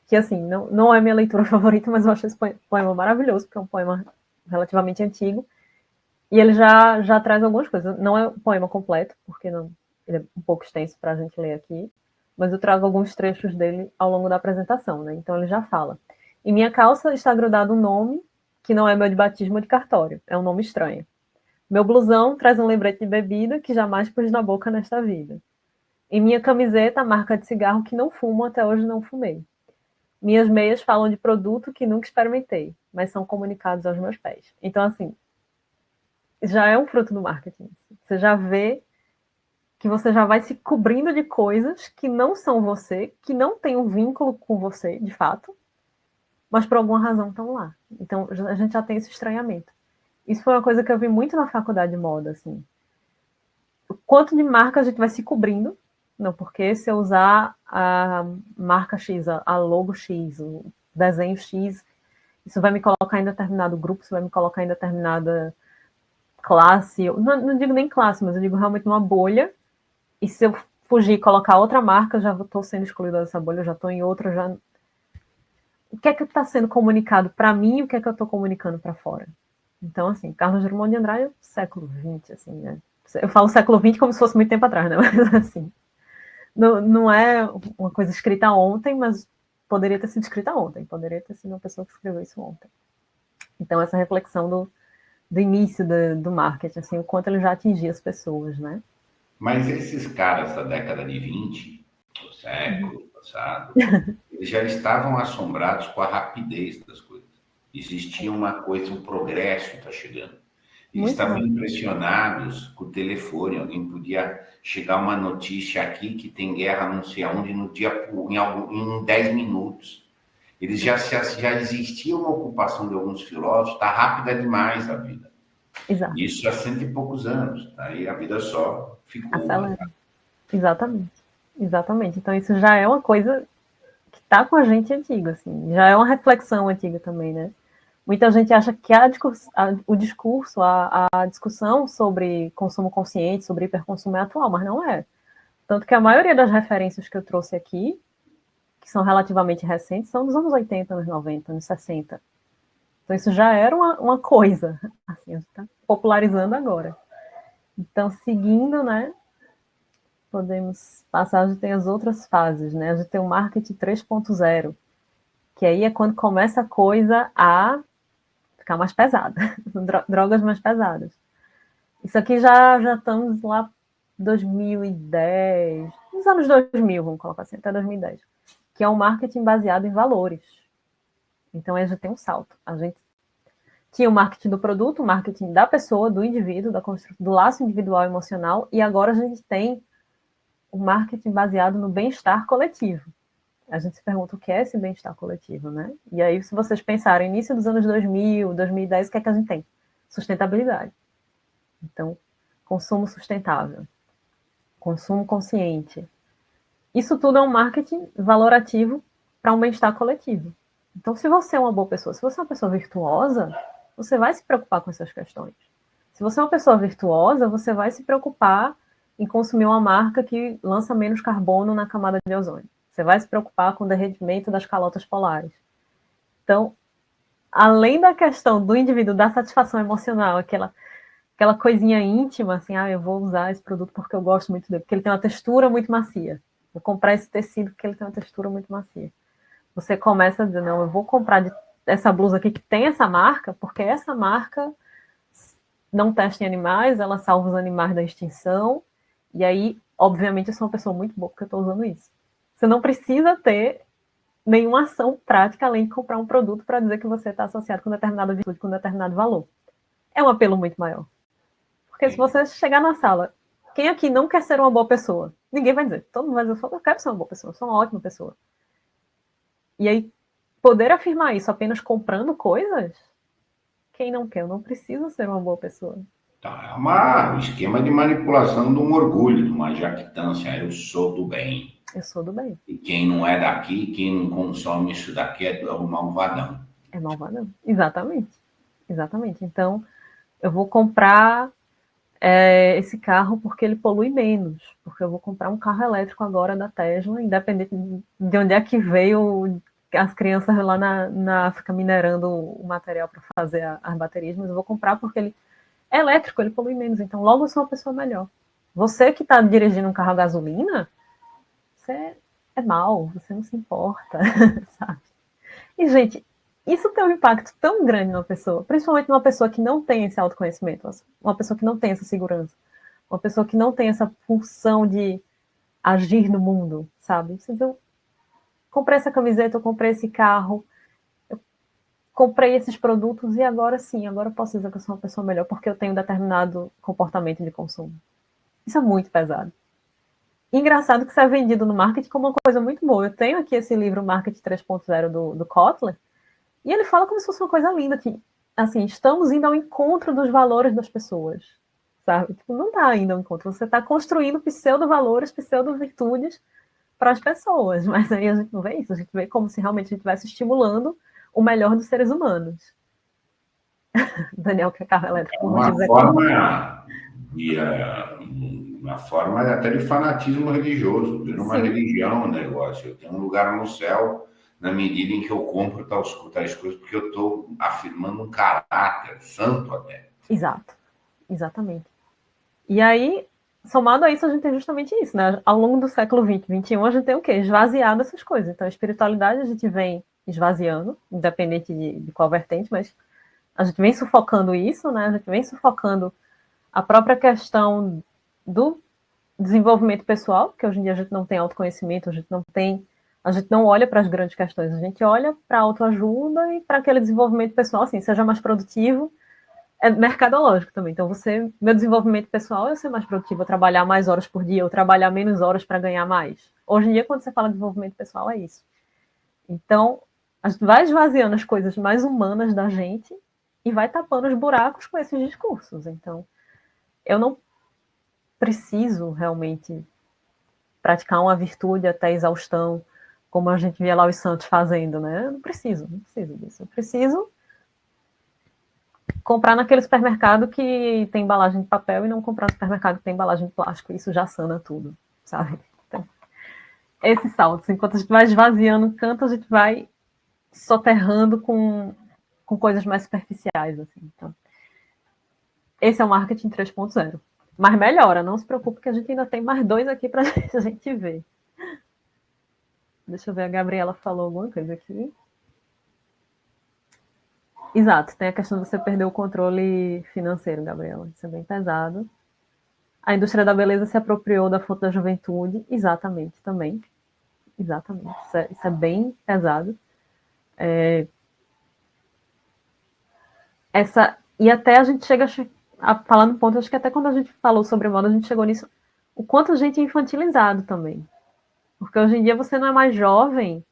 que assim, não é minha leitura favorita, mas eu acho esse poema maravilhoso, porque é um poema relativamente antigo, e ele já traz algumas coisas. Não é um poema completo, porque não, ele é um pouco extenso para a gente ler aqui, mas eu trago alguns trechos dele ao longo da apresentação, né? Então ele já fala. Em minha calça está grudado um nome que não é meu de batismo ou de cartório, é um nome estranho. Meu blusão traz um lembrete de bebida que jamais pus na boca nesta vida. Em minha camiseta, a marca de cigarro que não fumo, até hoje não fumei. Minhas meias falam de produto que nunca experimentei, mas são comunicados aos meus pés. Então, assim, já é um fruto do marketing. Você já vê que você já vai se cobrindo de coisas que não são você, que não tem um vínculo com você, de fato, mas por alguma razão estão lá. Então, a gente já tem esse estranhamento. Isso foi uma coisa que eu vi muito na faculdade de moda, assim. O quanto de marca a gente vai se cobrindo, não, porque se eu usar a marca X, a logo X, o desenho X, isso vai me colocar em determinado grupo, isso vai me colocar em determinada classe, não digo nem classe, mas eu digo realmente uma bolha, e se eu fugir e colocar outra marca, eu já estou sendo excluída dessa bolha, eu já estou em outra, já... O que é que está sendo comunicado para mim e o que é que eu estou comunicando para fora? Então, assim, Carlos Drummond de Andrade é século XX, assim, né? Eu falo século XX como se fosse muito tempo atrás, né? Mas, assim, não é uma coisa escrita ontem, mas poderia ter sido escrita ontem, poderia ter sido uma pessoa que escreveu isso ontem. Então, essa reflexão do início do marketing, assim, o quanto ele já atingia as pessoas, né? Mas esses caras da década de 20, do século passado, eles já estavam assombrados com a rapidez das coisas. Existia uma coisa, um progresso está chegando. Eles Muito estavam rápido. impressionados com o telefone. Alguém podia chegar uma notícia aqui que tem guerra não sei aonde no dia, em 10 minutos. Eles já existia uma ocupação de alguns filósofos, está rápida demais a vida. Exato. Isso há 100 e poucos anos. Aí a vida só ficou mais Acelera. rápida. Exatamente. Exatamente. Então, isso já é uma coisa que está com a gente antiga, assim. Já é uma reflexão antiga também, né? Muita gente acha que o discurso, a discussão sobre consumo consciente, sobre hiperconsumo é atual, mas não é. Tanto que a maioria das referências que eu trouxe aqui, que são relativamente recentes, são dos anos 80, anos 90, anos 60. Então isso já era uma coisa, assim, a gente está popularizando agora. Então, seguindo, né, podemos passar, a gente tem as outras fases, né? A gente tem o marketing 3.0, que aí é quando começa a coisa a ficar mais pesada, drogas mais pesadas. Isso aqui já estamos lá 2010, nos anos 2000, vamos colocar assim, até 2010, que é um marketing baseado em valores. Então, a gente tem um salto. A gente tinha o marketing do produto, o marketing da pessoa, do indivíduo, do laço individual e emocional, e agora a gente tem o marketing baseado no bem-estar coletivo. A gente se pergunta o que é esse bem-estar coletivo, né? E aí, se vocês pensarem, início dos anos 2000, 2010, o que é que a gente tem? Sustentabilidade. Então, consumo sustentável, consumo consciente. Isso tudo é um marketing valorativo para um bem-estar coletivo. Então, se você é uma boa pessoa, se você é uma pessoa virtuosa, você vai se preocupar com essas questões. Se você é uma pessoa virtuosa, você vai se preocupar em consumir uma marca que lança menos carbono na camada de ozônio. Você vai se preocupar com o derretimento das calotas polares. Então, além da questão do indivíduo, da satisfação emocional, aquela coisinha íntima, assim, eu vou usar esse produto porque eu gosto muito dele, porque ele tem uma textura muito macia. Vou comprar esse tecido porque ele tem uma textura muito macia. Você começa a dizer, não, eu vou comprar essa blusa aqui que tem essa marca, porque essa marca não testa em animais, ela salva os animais da extinção, e aí, obviamente, eu sou uma pessoa muito boa porque eu estou usando isso. Você não precisa ter nenhuma ação prática além de comprar um produto para dizer que você está associado com determinada virtude, com determinado valor. É um apelo muito maior. Porque se você chegar na sala, quem aqui não quer ser uma boa pessoa? Ninguém vai dizer. Todo mundo vai dizer, eu quero ser uma boa pessoa, eu sou uma ótima pessoa. E aí, poder afirmar isso apenas comprando coisas, quem não quer? Eu não preciso ser uma boa pessoa. Tá, é um esquema de manipulação de um orgulho, de uma jactância. Eu sou do bem. Eu sou do bem. E quem não é daqui, quem não consome isso daqui é o malvadão. É malvadão. Exatamente. Exatamente. Então, eu vou comprar esse carro porque ele polui menos. Porque eu vou comprar um carro elétrico agora da Tesla, independente de onde é que veio as crianças lá na África minerando o material para fazer as baterias, mas eu vou comprar porque ele é elétrico, ele polui menos, então logo eu sou uma pessoa melhor. Você que está dirigindo um carro a gasolina, você é mal, você não se importa, sabe? E, gente, isso tem um impacto tão grande numa pessoa, principalmente numa pessoa que não tem esse autoconhecimento, uma pessoa que não tem essa segurança, uma pessoa que não tem essa pulsão de agir no mundo, sabe? Eu comprei essa camiseta, eu comprei esse carro, eu comprei esses produtos e agora sim, agora eu posso dizer que eu sou uma pessoa melhor porque eu tenho determinado comportamento de consumo. Isso é muito pesado. Engraçado que isso é vendido no marketing como uma coisa muito boa. Eu tenho aqui esse livro Marketing 3.0 do Kotler, e ele fala como se fosse uma coisa linda, que, assim, estamos indo ao encontro dos valores das pessoas, sabe? Tipo, não está indo ao encontro, você está construindo pseudo-valores, pseudo-virtudes para as pessoas, mas aí a gente não vê isso, a gente vê como se realmente a gente estivesse estimulando o melhor dos seres humanos. Daniel, que é carro elétrico, Uma forma, uma forma até de fanatismo religioso, de uma religião o negócio. Eu tenho um lugar no céu na medida em que eu compro tais coisas, porque eu estou afirmando um caráter santo até. Exato, exatamente. E aí, somado a isso, a gente tem justamente isso, né? Ao longo do século XX, XXI, a gente tem o quê? Esvaziado essas coisas. Então, a espiritualidade a gente vem esvaziando, independente de qual vertente, mas a gente vem sufocando isso, né? A gente vem sufocando a própria questão do desenvolvimento pessoal, que hoje em dia a gente não tem autoconhecimento, a gente não olha para as grandes questões, a gente olha para a autoajuda e para aquele desenvolvimento pessoal, assim, seja mais produtivo, é mercadológico também. Então, meu desenvolvimento pessoal é ser mais produtivo, eu trabalhar mais horas por dia, ou trabalhar menos horas para ganhar mais. Hoje em dia, quando você fala de desenvolvimento pessoal, é isso. Então, a gente vai esvaziando as coisas mais humanas da gente e vai tapando os buracos com esses discursos. Então, eu não preciso realmente praticar uma virtude até exaustão, como a gente via lá os santos fazendo, né? Eu não preciso disso. Eu preciso comprar naquele supermercado que tem embalagem de papel e não comprar no supermercado que tem embalagem de plástico. Isso já sana tudo, sabe? Então, esses saltos, enquanto a gente vai esvaziando o canto, a gente vai soterrando com coisas mais superficiais, assim. Então, esse é o marketing 3.0. Mas melhora, não se preocupe que a gente ainda tem mais 2 aqui para a gente ver. Deixa eu ver, a Gabriela falou alguma coisa aqui. Exato, tem a questão de você perder o controle financeiro, Gabriela. Isso é bem pesado. A indústria da beleza se apropriou da fonte da juventude. Exatamente, também. Exatamente. Isso é bem pesado. E até a gente chega a falar no ponto, acho que até quando a gente falou sobre moda, a gente chegou nisso, o quanto a gente é infantilizado também. Porque hoje em dia você não é mais jovem,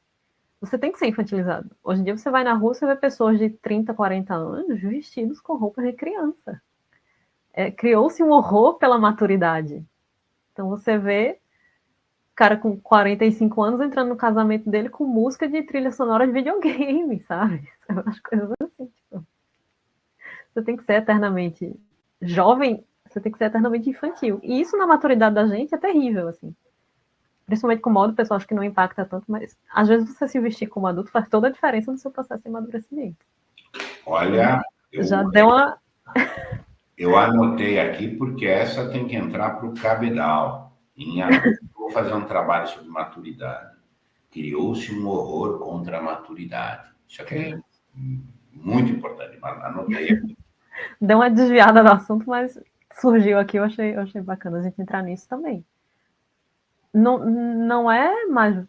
você tem que ser infantilizado. Hoje em dia você vai na rua, você vê pessoas de 30, 40 anos vestidos com roupas de criança. Criou-se um horror pela maturidade. Então você vê cara com 45 anos entrando no casamento dele com música de trilha sonora de videogame, sabe? As coisas assim, tipo, você tem que ser eternamente jovem, você tem que ser eternamente infantil. E isso na maturidade da gente é terrível, assim. Principalmente com moda, o pessoal acha que não impacta tanto, mas às vezes você se vestir como adulto faz toda a diferença no seu processo de amadurecimento. Olha, já deu uma... Eu anotei aqui porque essa tem que entrar para o cabedal. Em agosto, vou fazer um trabalho sobre maturidade. Criou-se um horror contra a maturidade. Isso aqui é muito importante. Anotei aqui. Deu uma desviada do assunto, mas surgiu aqui, eu achei bacana a gente entrar nisso também. Não é mais...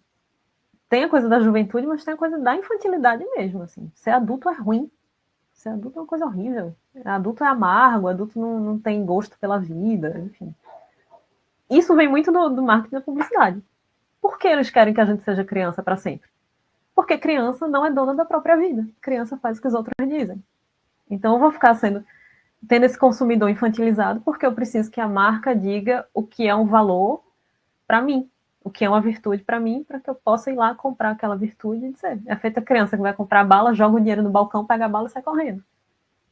Tem a coisa da juventude, mas tem a coisa da infantilidade mesmo, assim. Ser adulto é ruim. Ser adulto é uma coisa horrível. Adulto é amargo, adulto não tem gosto pela vida, enfim. Isso vem muito do marketing da publicidade. Por que eles querem que a gente seja criança para sempre? Porque criança não é dona da própria vida. Criança faz o que os outros dizem. Então eu vou ficar tendo esse consumidor infantilizado porque eu preciso que a marca diga o que é um valor para mim, o que é uma virtude para mim, para que eu possa ir lá comprar aquela virtude e dizer, é feita criança que vai comprar bala, joga o dinheiro no balcão, pega a bala e sai correndo.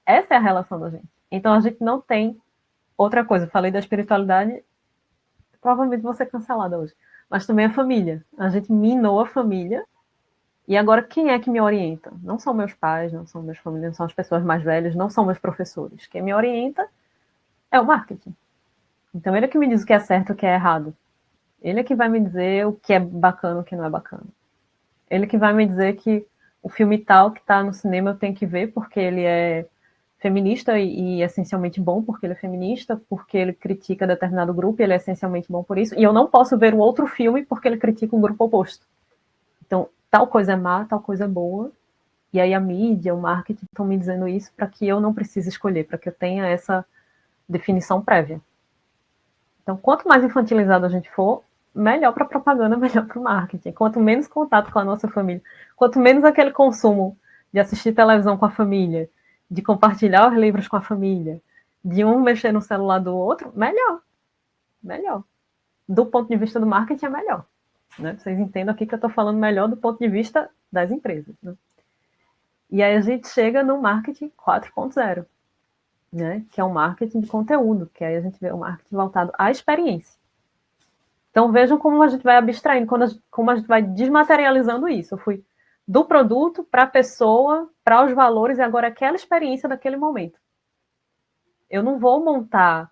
Essa é a relação da gente. Então a gente não tem outra coisa. Eu falei da espiritualidade, provavelmente vou ser cancelada hoje, mas também a família. A gente minou a família E agora, quem é que me orienta? Não são meus pais, não são meus familiares, não são as pessoas mais velhas, não são meus professores. Quem me orienta é o marketing. Então, ele é que me diz o que é certo e o que é errado. Ele é que vai me dizer o que é bacana e o que não é bacana. Ele que vai me dizer que o filme tal que está no cinema eu tenho que ver porque ele é feminista e essencialmente bom porque ele é feminista, porque ele critica determinado grupo e ele é essencialmente bom por isso, e eu não posso ver o outro filme porque ele critica um grupo oposto. Então, tal coisa é má, tal coisa é boa, e aí a mídia, o marketing estão me dizendo isso para que eu não precise escolher, para que eu tenha essa definição prévia. Então, quanto mais infantilizado a gente for, melhor para a propaganda, melhor para o marketing. Quanto menos contato com a nossa família, quanto menos aquele consumo de assistir televisão com a família, de compartilhar os livros com a família, de um mexer no celular do outro, melhor. Melhor. Do ponto de vista do marketing, é melhor. Né? Vocês entendam aqui que eu estou falando melhor do ponto de vista das empresas. Né? E aí a gente chega no marketing 4.0. Né, que é o marketing de conteúdo, que aí a gente vê o marketing voltado à experiência. Então vejam como a gente vai abstraindo, como a gente vai desmaterializando isso. Eu fui do produto para a pessoa, para os valores, e agora aquela experiência daquele momento. Eu não vou montar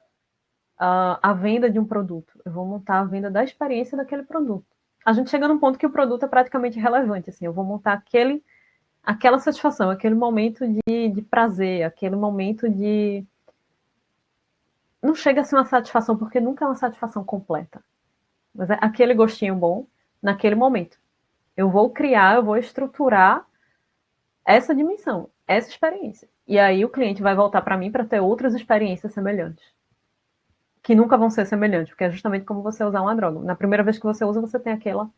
a venda de um produto, eu vou montar a venda da experiência daquele produto. A gente chega num ponto que o produto é praticamente irrelevante, assim, eu vou montar aquela satisfação, aquele momento de prazer, aquele momento de... Não chega a ser uma satisfação, porque nunca é uma satisfação completa. Mas é aquele gostinho bom naquele momento. Eu vou criar, eu vou estruturar essa dimensão, essa experiência. E aí o cliente vai voltar para mim para ter outras experiências semelhantes. Que nunca vão ser semelhantes, porque é justamente como você usar uma droga. Na primeira vez que você usa, você tem aquela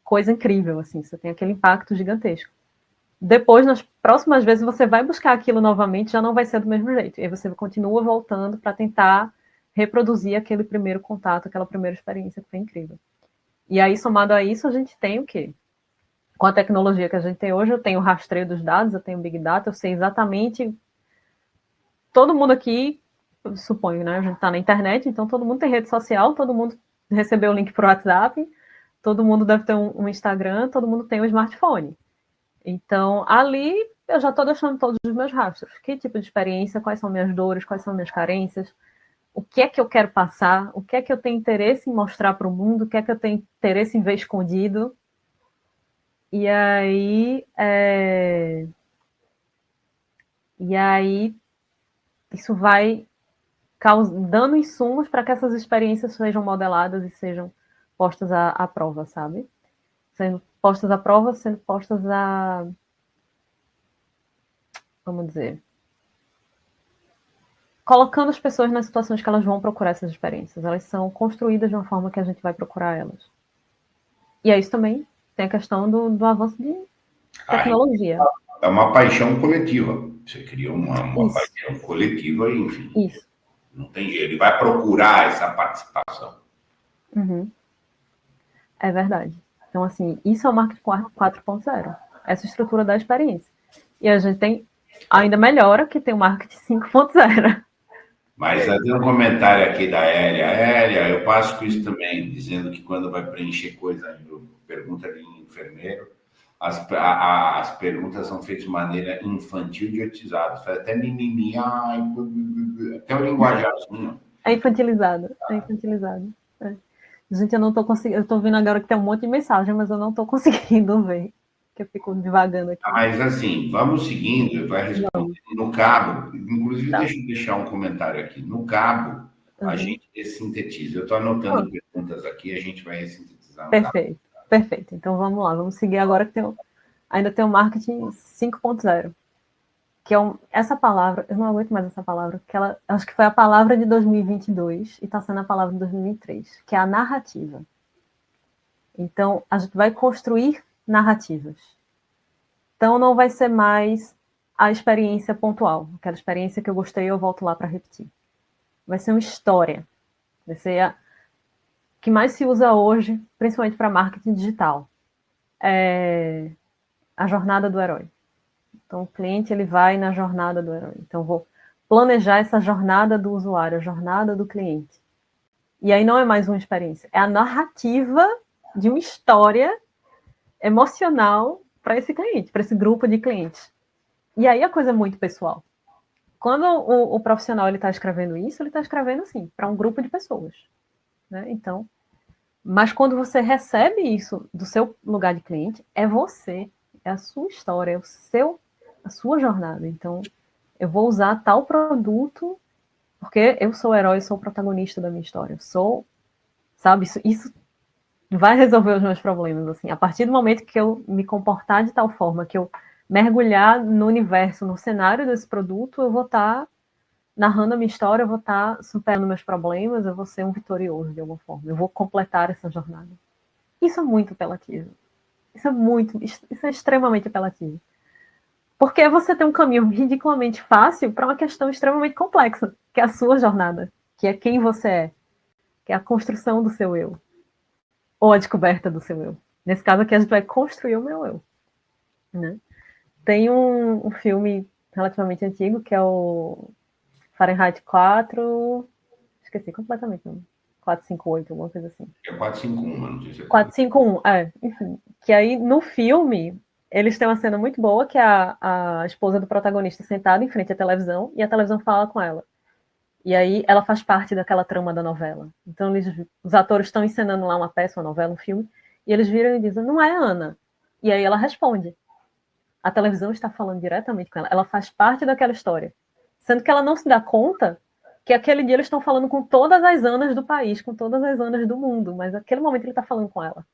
coisa incrível, assim, você tem aquele impacto gigantesco. Depois, nas próximas vezes, você vai buscar aquilo novamente, já não vai ser do mesmo jeito. E aí você continua voltando para tentar reproduzir aquele primeiro contato, aquela primeira experiência que foi incrível. E aí, somado a isso, a gente tem o quê? Com a tecnologia que a gente tem hoje, eu tenho o rastreio dos dados, eu tenho Big Data, eu sei exatamente... Todo mundo aqui, eu suponho, né? A gente está na internet, então todo mundo tem rede social, todo mundo recebeu o link para o WhatsApp, todo mundo deve ter um Instagram, todo mundo tem um smartphone. Então, ali eu já estou deixando todos os meus rastros. Que tipo de experiência, quais são minhas dores, quais são minhas carências, o que é que eu quero passar, o que é que eu tenho interesse em mostrar para o mundo, o que é que eu tenho interesse em ver escondido. E aí, isso vai dando insumos para que essas experiências sejam modeladas e sejam postas à prova, sabe? Sendo postas à prova, sendo postas a... Vamos dizer... colocando as pessoas nas situações que elas vão procurar essas experiências. Elas são construídas de uma forma que a gente vai procurar elas. E é isso também tem a questão do avanço de tecnologia. É uma paixão coletiva. Você cria uma paixão coletiva e, enfim, isso. Não tem jeito. Ele vai procurar essa participação. Uhum. É verdade. Então, assim, isso é o marketing 4.0. Essa estrutura da experiência. E a gente tem, ainda melhora, que tem o marketing 5.0. Mas tem um comentário aqui da Hélia, eu passo com isso também, dizendo que quando vai preencher coisa, pergunta de enfermeiro, as perguntas são feitas de maneira infantil, idiotizada, faz até mimimi, até o linguajarzinho. É infantilizado, é infantilizado. É. Gente, eu não tô conseguindo, eu tô vendo agora que tem um monte de mensagem, mas eu não tô conseguindo ver, que eu fico devagando aqui. Mas assim, vamos seguindo, vai respondendo no cabo, inclusive Tá. deixa eu deixar um comentário aqui, no cabo a gente sintetiza, eu estou anotando perguntas aqui, a gente vai sintetizar. Perfeito, perfeito, então vamos lá, vamos seguir agora que ainda tem o marketing 5.0, que é essa palavra, eu não aguento mais essa palavra, que acho que foi a palavra de 2022 e está sendo a palavra de 2023, que é a narrativa. Então, a gente vai construir narrativas. Então, não vai ser mais a experiência pontual, aquela experiência que eu gostei, eu volto lá para repetir. Vai ser uma história, vai ser a que mais se usa hoje, principalmente para marketing digital, é a jornada do herói. Então, o cliente ele vai na jornada do herói. Então, vou planejar essa jornada do usuário, a jornada do cliente. E aí não é mais uma experiência, é a narrativa de uma história emocional para esse cliente, para esse grupo de clientes. E aí a coisa é muito pessoal. Quando o profissional está escrevendo isso, ele está escrevendo assim, para um grupo de pessoas. Né? Então, mas quando você recebe isso do seu lugar de cliente, é você, é a sua história, a sua jornada. Então, eu vou usar tal produto porque eu sou o herói, eu sou o protagonista da minha história. Eu sou, sabe, isso vai resolver os meus problemas, assim. A partir do momento que eu me comportar de tal forma, que eu mergulhar no universo, no cenário desse produto, eu vou estar narrando a minha história, eu vou estar superando meus problemas, eu vou ser um vitorioso de alguma forma. Eu vou completar essa jornada. Isso é muito apelativo. Isso é extremamente apelativo. Porque você tem um caminho ridiculamente fácil para uma questão extremamente complexa, que é a sua jornada, que é quem você é, que é a construção do seu eu, ou a descoberta do seu eu. Nesse caso aqui, a gente vai construir o meu eu. Né? Tem um filme relativamente antigo, que é o Fahrenheit 4... Esqueci completamente o nome. 458, alguma coisa assim. É 451, mas não sei se é 451, enfim. Que aí, no filme, eles têm uma cena muito boa, que é a esposa do protagonista sentada em frente à televisão, e a televisão fala com ela. E aí, ela faz parte daquela trama da novela. Então, os atores estão encenando lá uma peça, uma novela, um filme, e eles viram e dizem, não é Ana. E aí ela responde. A televisão está falando diretamente com ela. Ela faz parte daquela história. Sendo que ela não se dá conta que aquele dia eles estão falando com todas as Anas do país, com todas as Anas do mundo, mas naquele momento ele está falando com ela.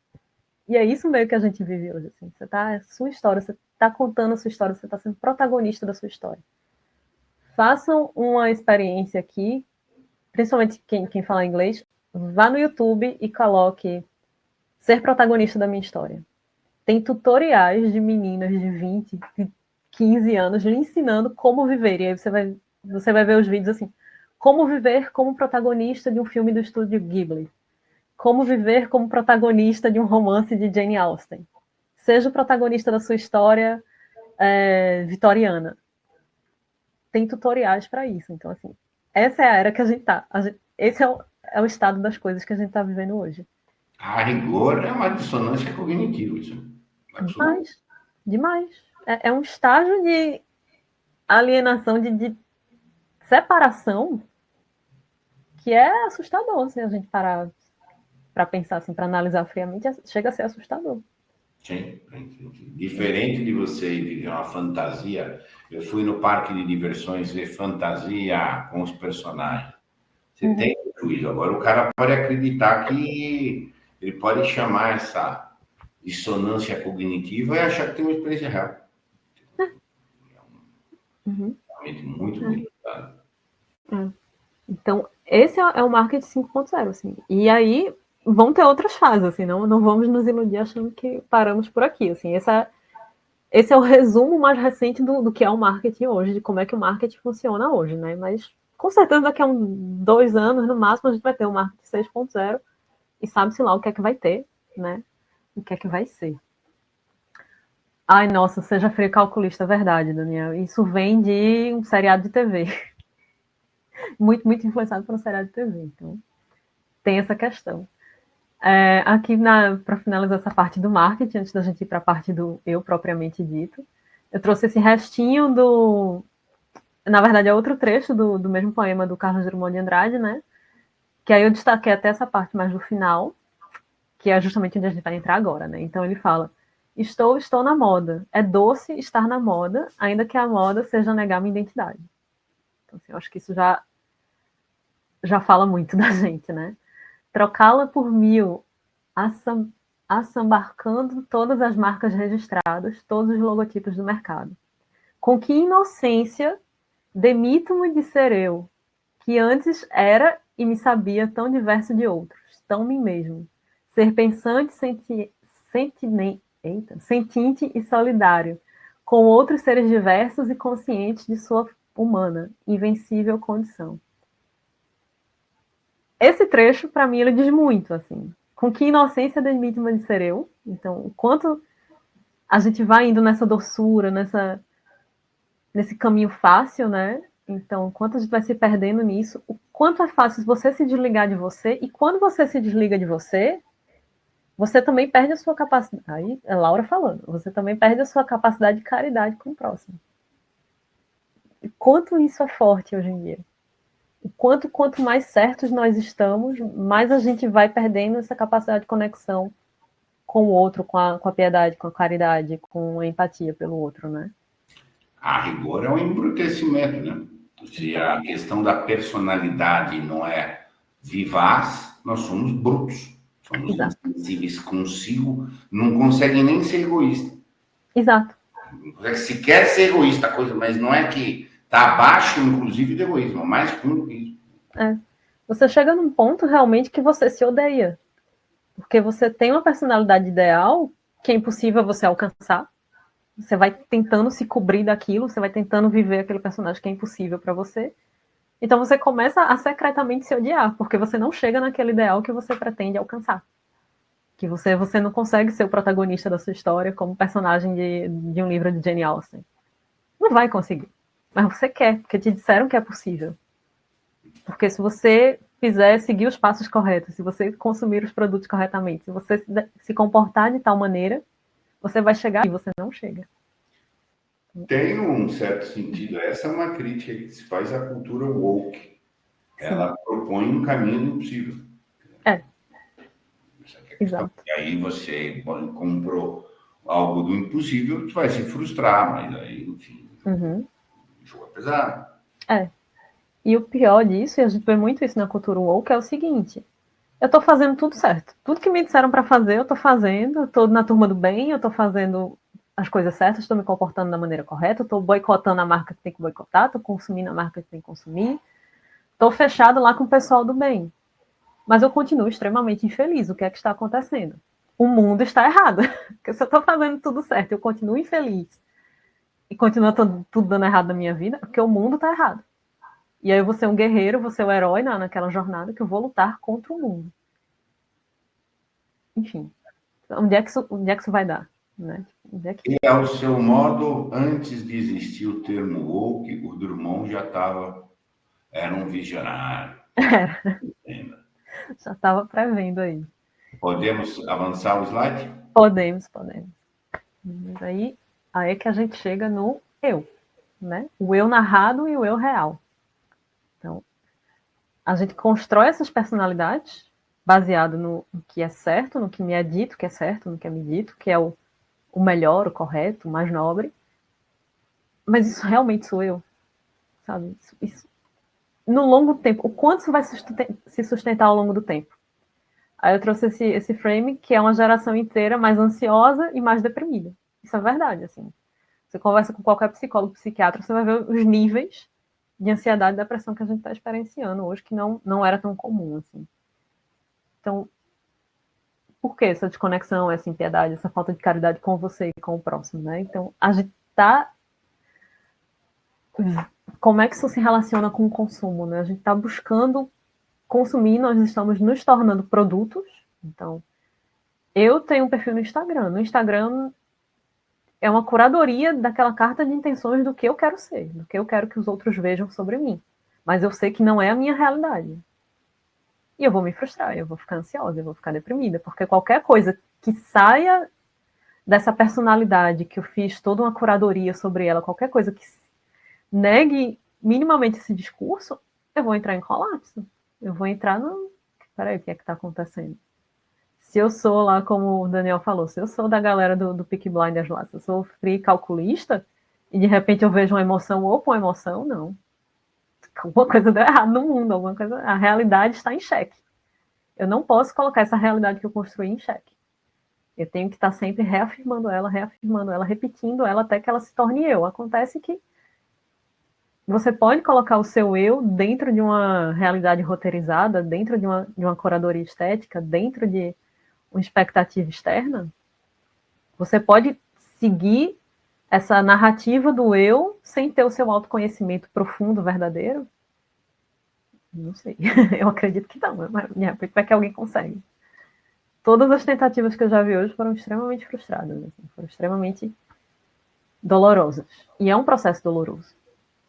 E é isso meio que a gente vive hoje. Assim. É sua história, você está contando a sua história, você está sendo protagonista da sua história. Façam uma experiência aqui, principalmente quem fala inglês, vá no YouTube e coloque ser protagonista da minha história. Tem tutoriais de meninas de 20, de 15 anos lhe ensinando como viver. E aí você vai ver os vídeos assim, como viver como protagonista de um filme do estúdio Ghibli. Como viver como protagonista de um romance de Jane Austen. Seja o protagonista da sua história vitoriana. Tem tutoriais para isso. Então, assim, essa é a era que a gente está. Esse é o estado das coisas que a gente está vivendo hoje. A rigor é uma dissonância cognitiva, isso. Demais. Demais. É um estágio de alienação, de separação que é assustador, se a gente parar para pensar assim, para analisar friamente, chega a ser assustador. Sim. Diferente de você viver uma fantasia, eu fui no parque de diversões ver fantasia com os personagens. Você tem juízo. Agora o cara pode acreditar que ele pode chamar essa dissonância cognitiva e achar que tem uma experiência real. Realmente muito limitado. Então, esse é o marketing 5.0, assim. E aí vão ter outras fases, assim, não vamos nos iludir achando que paramos por aqui, assim. Esse é o resumo mais recente do que é o marketing hoje, de como é que o marketing funciona hoje, né? Mas com certeza daqui a 2 anos, no máximo, a gente vai ter o marketing 6.0 e sabe-se lá o que é que vai ter, né? O que é que vai ser. Ai, nossa, seja frio calculista, verdade, Daniel. Isso vem de um seriado de TV. Muito, muito influenciado por um seriado de TV. Então, tem essa questão. Aqui, para finalizar essa parte do marketing, antes da gente ir para a parte do eu propriamente dito, eu trouxe esse restinho do... Na verdade, é outro trecho do mesmo poema do Carlos Drummond de Andrade, né? Que aí eu destaquei até essa parte mais do final, que é justamente onde a gente vai entrar agora, né? Então ele fala: estou na moda. É doce estar na moda, ainda que a moda seja negar minha identidade. Então, assim, eu acho que isso já fala muito da gente, né? Trocá-la por 1000, assambarcando todas as marcas registradas, todos os logotipos do mercado. Com que inocência demito-me de ser eu, que antes era e me sabia tão diverso de outros, tão mim mesmo. Ser pensante, sentinte e solidário, com outros seres diversos e conscientes de sua humana, invencível condição. Esse trecho, para mim, ele diz muito, assim. Com que inocência demite-me de ser eu. Então, o quanto a gente vai indo nessa doçura, nesse caminho fácil, né? Então, o quanto a gente vai se perdendo nisso, o quanto é fácil você se desligar de você, e quando você se desliga de você, você também perde a sua capacidade. Aí é Laura falando, você também perde a sua capacidade de caridade com o próximo. E quanto isso é forte hoje em dia. E quanto mais certos nós estamos, mais a gente vai perdendo essa capacidade de conexão com o outro, com a piedade, com a caridade, com a empatia pelo outro, né? A rigor é um embrutecimento, né? Se a questão da personalidade não é vivaz, nós somos brutos. Somos Exato. insensíveis consigo, não conseguem nem ser egoísta. Exato. Não consegue sequer ser egoísta, coisa, mas não é que está abaixo, inclusive, do egoísmo, mais fundo que isso. É. Você chega num ponto realmente que você se odeia. Porque você tem uma personalidade ideal que é impossível você alcançar. Você vai tentando se cobrir daquilo, você vai tentando viver aquele personagem que é impossível para você. Então você começa a secretamente se odiar, porque você não chega naquele ideal que você pretende alcançar. Que você não consegue ser o protagonista da sua história como personagem de um livro de Jane Austen. Não vai conseguir. Mas você quer, porque te disseram que é possível. Porque se você fizer seguir os passos corretos, se você consumir os produtos corretamente, se você se comportar de tal maneira, você vai chegar e você não chega. Tem um certo sentido. Essa é uma crítica que se faz à cultura woke. Ela propõe um caminho impossível. É. Exato. E aí você comprou algo do impossível, você vai se frustrar, mas aí, enfim, o jogo é pesado. É. E o pior disso, e a gente vê muito isso na cultura woke, é o seguinte: eu tô fazendo tudo certo. Tudo que me disseram para fazer, eu tô fazendo. Eu tô na turma do bem, eu tô fazendo as coisas certas, estou me comportando da maneira correta, estou boicotando a marca que tem que boicotar, estou consumindo a marca que tem que consumir, estou fechado lá com o pessoal do bem. Mas eu continuo extremamente infeliz. O que é que está acontecendo? O mundo está errado. Porque se eu estou fazendo tudo certo, eu continuo infeliz e continua tudo dando errado na minha vida, porque o mundo está errado. E aí eu vou ser um guerreiro, vou ser o herói naquela jornada que eu vou lutar contra o mundo. Enfim, onde é que isso vai dar? Né? E ao seu modo, antes de existir o termo woke, o Drummond já era um visionário. Era. Já estava prevendo aí. Podemos avançar o slide? Podemos. Mas aí é que a gente chega no eu, né? O eu narrado e o eu real. Então, a gente constrói essas personalidades baseado no que é certo, no que me é dito que é certo, no que é me dito, que é o melhor, o correto, o mais nobre. Mas isso realmente sou eu, sabe? Isso, no longo do tempo, o quanto isso vai se sustentar ao longo do tempo? Aí eu trouxe esse frame, que é uma geração inteira mais ansiosa e mais deprimida. Isso é verdade, assim. Você conversa com qualquer psicólogo, psiquiatra, você vai ver os níveis de ansiedade e depressão que a gente está experienciando hoje, que não era tão comum, assim. Então, por que essa desconexão, essa impiedade, essa falta de caridade com você e com o próximo, né? Então, a gente está... Como é que isso se relaciona com o consumo, né? A gente está buscando consumir, nós estamos nos tornando produtos. Então, eu tenho um perfil no Instagram. No Instagram é uma curadoria daquela carta de intenções do que eu quero ser, do que eu quero que os outros vejam sobre mim. Mas eu sei que não é a minha realidade. E eu vou me frustrar, eu vou ficar ansiosa, eu vou ficar deprimida, porque qualquer coisa que saia dessa personalidade que eu fiz toda uma curadoria sobre ela, qualquer coisa que negue minimamente esse discurso, eu vou entrar em colapso. Eu vou entrar no... Peraí, o que é que está acontecendo? Se eu sou lá, como o Daniel falou, se eu sou da galera do Peaky Blinders lá, se eu sou free calculista, e de repente eu vejo uma emoção ou uma emoção, não. Alguma coisa deu errado no mundo, alguma coisa... A realidade está em xeque. Eu não posso colocar essa realidade que eu construí em xeque. Eu tenho que estar sempre reafirmando ela, repetindo ela até que ela se torne eu. Acontece que você pode colocar o seu eu dentro de uma realidade roteirizada, dentro de uma curadoria estética, dentro de uma expectativa externa. Você pode seguir essa narrativa do eu sem ter o seu autoconhecimento profundo, verdadeiro? Não sei. Eu acredito que não, mas de repente vai que alguém consegue. Todas as tentativas que eu já vi hoje foram extremamente frustradas, assim, foram extremamente dolorosas. E é um processo doloroso.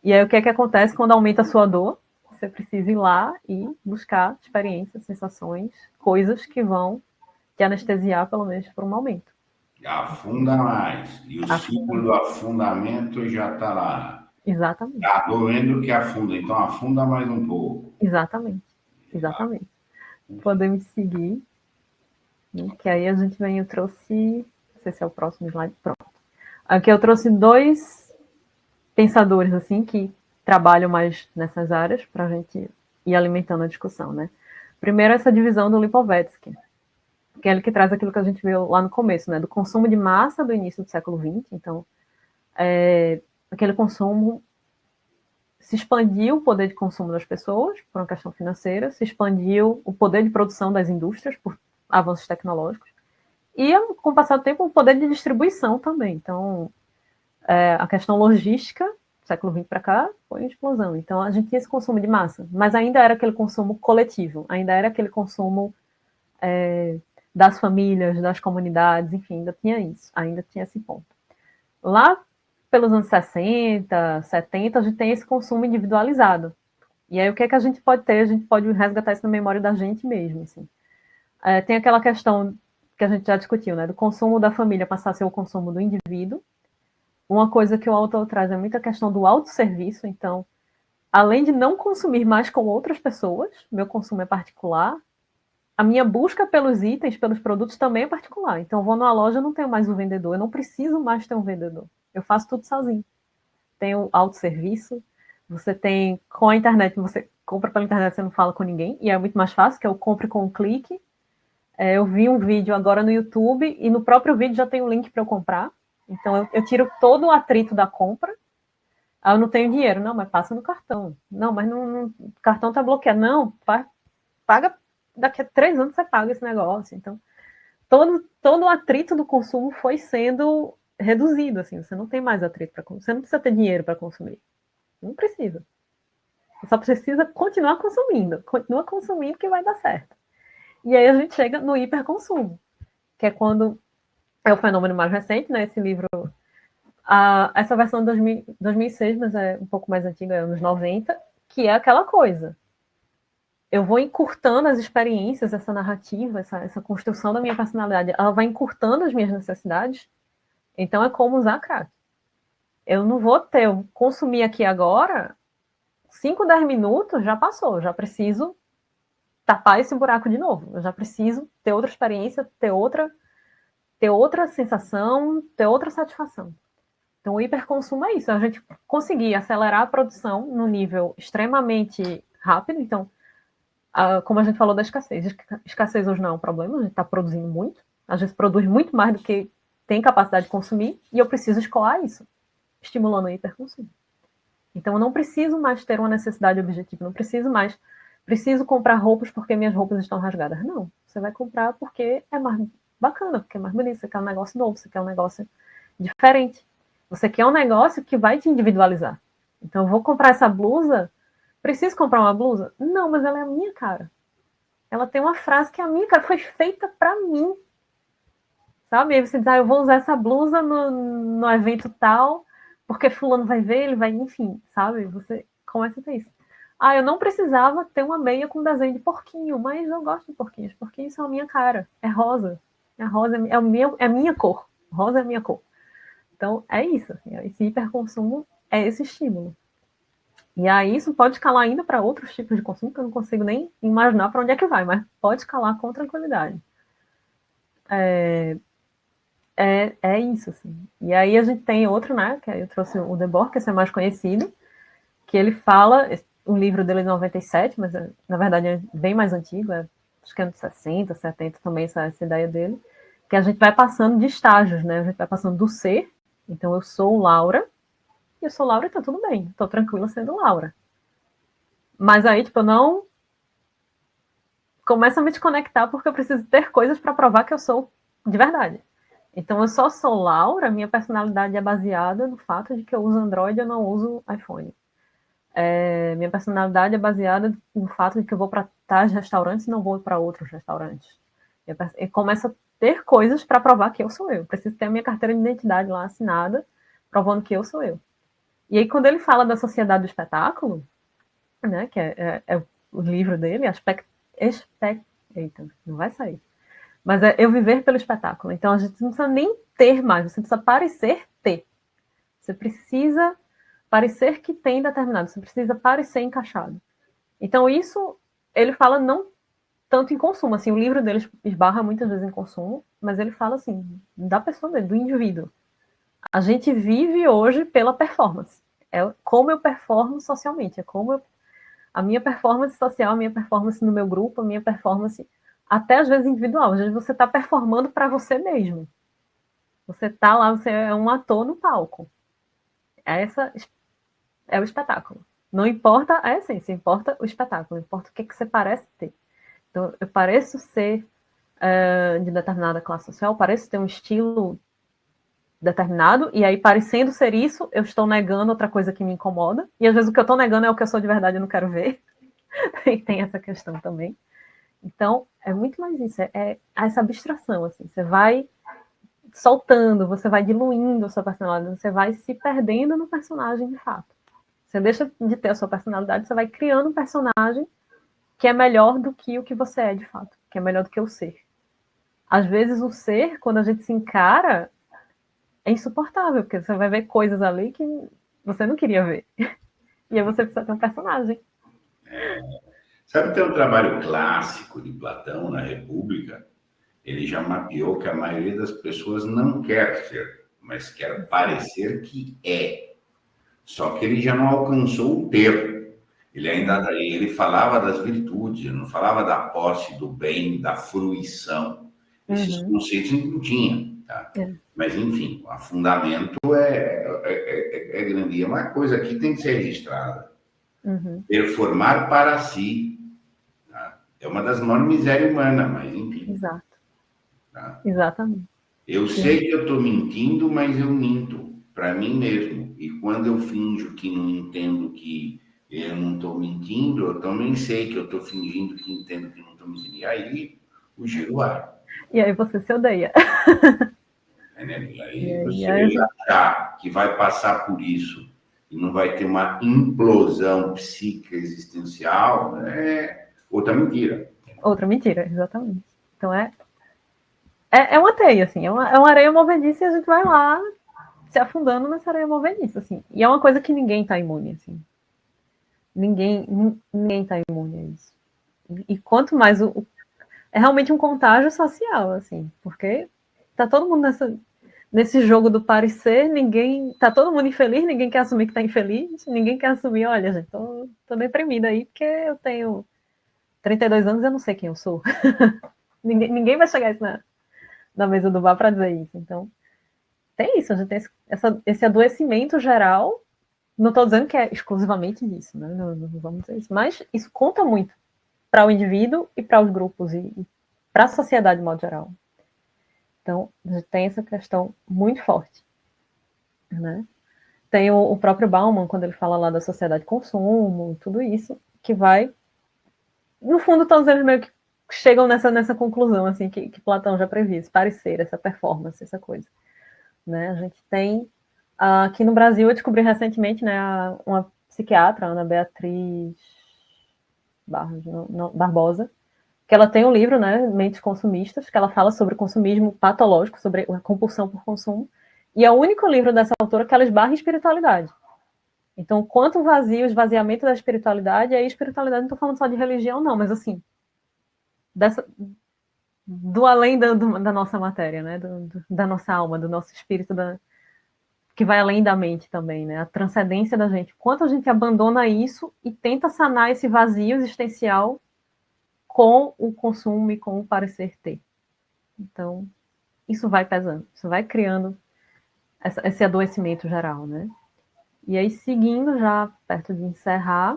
E aí o que é que acontece quando aumenta a sua dor? Você precisa ir lá e buscar experiências, sensações, coisas que vão te anestesiar, pelo menos por um momento. Afunda mais. E o símbolo do afundamento já está lá. Exatamente. Está doendo que afunda, então afunda mais um pouco. Exatamente. Podemos seguir. Né? Que aí a gente vem, eu trouxe... Não sei se é o próximo slide. Pronto. Aqui eu trouxe 2 pensadores, assim, que trabalham mais nessas áreas, para a gente ir alimentando a discussão, né? Primeiro, essa divisão do Lipovetsky, que é ele que traz aquilo que a gente viu lá no começo, né? Do consumo de massa do início do século XX. Então, aquele consumo se expandiu o poder de consumo das pessoas por uma questão financeira, se expandiu o poder de produção das indústrias por avanços tecnológicos e, com o passar do tempo, o poder de distribuição também. Então, a questão logística, século XX para cá, foi uma explosão. Então, a gente tinha esse consumo de massa, mas ainda era aquele consumo coletivo, ainda era aquele consumo das famílias, das comunidades, enfim, ainda tinha isso, ainda tinha esse ponto. Lá pelos anos 60, 70, a gente tem esse consumo individualizado. E aí o que é que a gente pode ter? A gente pode resgatar isso na memória da gente mesmo. Assim. Tem aquela questão que a gente já discutiu, né? Do consumo da família passar a ser o consumo do indivíduo. Uma coisa que o autor traz é muita questão do autosserviço. Então, além de não consumir mais com outras pessoas, meu consumo é particular, a minha busca pelos itens, pelos produtos também é particular. Então, eu vou numa loja, eu não tenho mais um vendedor, eu não preciso mais ter um vendedor. Eu faço tudo sozinho. Tem o autosserviço, você tem, com a internet, você compra pela internet, você não fala com ninguém, e é muito mais fácil, que eu compre com um clique. Eu vi um vídeo agora no YouTube, e no próprio vídeo já tem um link para eu comprar. Então, eu tiro todo o atrito da compra. Eu não tenho dinheiro. Não, mas passa no cartão. Não, mas o cartão está bloqueado. Não, paga, daqui a 3 anos você paga esse negócio. Então, todo o atrito do consumo foi sendo reduzido, assim, você não tem mais atrito para consumir, você não precisa ter dinheiro para consumir, não precisa, você só precisa continuar consumindo, continua consumindo que vai dar certo. E aí a gente chega no hiperconsumo, que é quando é o fenômeno mais recente, né, esse livro, essa versão de 2006, mas é um pouco mais antiga, é anos 90, que é aquela coisa, eu vou encurtando as experiências, essa narrativa, essa construção da minha personalidade, ela vai encurtando as minhas necessidades. Então é como usar crack. Eu não vou eu consumir aqui agora, 5, 10 minutos já passou, já preciso tapar esse buraco de novo, eu já preciso ter outra experiência, ter outra sensação, ter outra satisfação. Então o hiperconsumo é isso, a gente conseguir acelerar a produção no nível extremamente rápido. Então, como a gente falou da escassez, escassez hoje não é um problema, a gente está produzindo muito, a gente produz muito mais do que tem capacidade de consumir, e eu preciso escoar isso, estimulando o hiperconsumo. Então, eu não preciso mais ter uma necessidade objetiva, não preciso comprar roupas porque minhas roupas estão rasgadas. Não, você vai comprar porque é mais bacana, porque é mais bonito, você quer um negócio novo, você quer um negócio diferente. Você quer um negócio que vai te individualizar. Então, eu vou comprar essa blusa, preciso comprar uma blusa? Não, mas ela é a minha cara. Ela tem uma frase que é a minha cara, foi feita para mim. Sabe? Aí você diz, eu vou usar essa blusa no evento tal, porque fulano vai ver, ele vai, enfim, sabe? Você começa a ter isso. Eu não precisava ter uma meia com desenho de porquinho, mas eu gosto de porquinhos. Porquinhos são a minha cara, é rosa. A rosa é a minha cor. Rosa é a minha cor. Então, é isso. Assim, esse hiperconsumo é esse estímulo. E aí isso pode escalar ainda para outros tipos de consumo, que eu não consigo nem imaginar para onde é que vai, mas pode escalar com tranquilidade. É isso, assim. E aí a gente tem outro, né, que eu trouxe o Debord, que esse é mais conhecido, que ele fala, um livro dele é de 97, mas na verdade é bem mais antigo, acho que é de 60, 70 também essa ideia dele, que a gente vai passando de estágios, né, a gente vai passando do ser, então eu sou Laura, e eu sou Laura e tá tudo bem, tô tranquila sendo Laura. Mas aí, tipo, eu não começo a me desconectar porque eu preciso ter coisas para provar que eu sou de verdade. Então, eu só sou Laura, minha personalidade é baseada no fato de que eu uso Android e eu não uso iPhone. Minha personalidade é baseada no fato de que eu vou para tais restaurantes e não vou para outros restaurantes. Eu começo a ter coisas para provar que eu sou eu. Preciso ter a minha carteira de identidade lá assinada, provando que eu sou eu. E aí, quando ele fala da sociedade do espetáculo, né, que é o livro dele, Eita, não vai sair. Mas é eu viver pelo espetáculo. Então, a gente não precisa nem ter mais, você precisa parecer ter. Você precisa parecer que tem determinado, você precisa parecer encaixado. Então, isso, ele fala não tanto em consumo, assim, o livro dele esbarra muitas vezes em consumo, mas ele fala, assim, da pessoa mesmo, do indivíduo. A gente vive hoje pela performance. É como eu performo socialmente, é como a minha performance social, a minha performance no meu grupo, a minha performance até às vezes individual. Às vezes você está performando para você mesmo. Você está lá, você é um ator no palco. Essa é o espetáculo. Não importa a essência, importa o espetáculo, importa o que você parece ter. Então, eu pareço ser de determinada classe social, pareço ter um estilo determinado, e aí, parecendo ser isso, eu estou negando outra coisa que me incomoda, e às vezes o que eu estou negando é o que eu sou de verdade e não quero ver. E tem essa questão também. Então, é muito mais isso, é essa abstração, assim, você vai soltando, você vai diluindo a sua personalidade, você vai se perdendo no personagem de fato. Você deixa de ter a sua personalidade, você vai criando um personagem que é melhor do que o que você é de fato, que é melhor do que o ser. Às vezes o ser, quando a gente se encara, é insuportável, porque você vai ver coisas ali que você não queria ver. E aí você precisa ter um personagem. Sabe, tem um trabalho clássico de Platão na República. Ele já mapeou que a maioria das pessoas não quer ser, mas quer parecer que é. Só que ele já não alcançou o ter. Ele falava das virtudes, ele não falava da posse, do bem, da fruição. Esses conceitos ele não tinha. Tá? Mas, enfim, o fundamento é grande. E uma coisa que tem que ser registrada. Performar para si, tá? É uma das maiores misérias humanas, mas enfim. Exato. Tá? Exatamente. Eu sei que eu estou mentindo, mas eu minto para mim mesmo. E quando eu finjo que não entendo que eu não estou mentindo, eu também sei que eu estou fingindo que entendo que não estou mentindo. E aí o giro vai. E aí você se odeia. E aí você achar que vai passar por isso e não vai ter uma implosão psíquica existencial, é outra mentira. Outra mentira, exatamente. Então é uma teia, assim, é uma areia movediça e a gente vai lá se afundando nessa areia movediça, assim. E é uma coisa que ninguém está imune, assim. Ninguém está imune a isso. E quanto mais é realmente um contágio social, assim, porque tá todo mundo nesse jogo do parecer, tá todo mundo infeliz, ninguém quer assumir que tá infeliz, ninguém quer assumir, olha, gente, tô deprimida aí porque eu tenho 32 anos e eu não sei quem eu sou. ninguém vai chegar isso na mesa do bar para dizer isso. Então, tem isso, a gente tem esse adoecimento geral. Não estou dizendo que é exclusivamente disso, né? Não vamos dizer isso, mas isso conta muito para o indivíduo e para os grupos e para a sociedade de modo geral. Então, a gente tem essa questão muito forte, né? Tem o próprio Bauman, quando ele fala lá da sociedade de consumo, tudo isso, que vai... No fundo, todos eles meio que chegam nessa conclusão, assim, que Platão já previa, esse parecer, essa performance, essa coisa. Né? A gente tem... Aqui no Brasil, eu descobri recentemente, né, uma psiquiatra, Ana Beatriz Barbosa, que ela tem um livro, né, Mentes Consumistas, que ela fala sobre o consumismo patológico, sobre a compulsão por consumo, e é o único livro dessa autora que ela esbarra em espiritualidade. Então, quanto vazio, esvaziamento da espiritualidade, e aí espiritualidade não estou falando só de religião, não, mas assim, do além da nossa matéria, né, da nossa alma, do nosso espírito, que vai além da mente também, né, a transcendência da gente. Quanto a gente abandona isso e tenta sanar esse vazio existencial com o consumo e com o parecer ter. Então, isso vai pesando, isso vai criando esse adoecimento geral, né? E aí, seguindo, já perto de encerrar,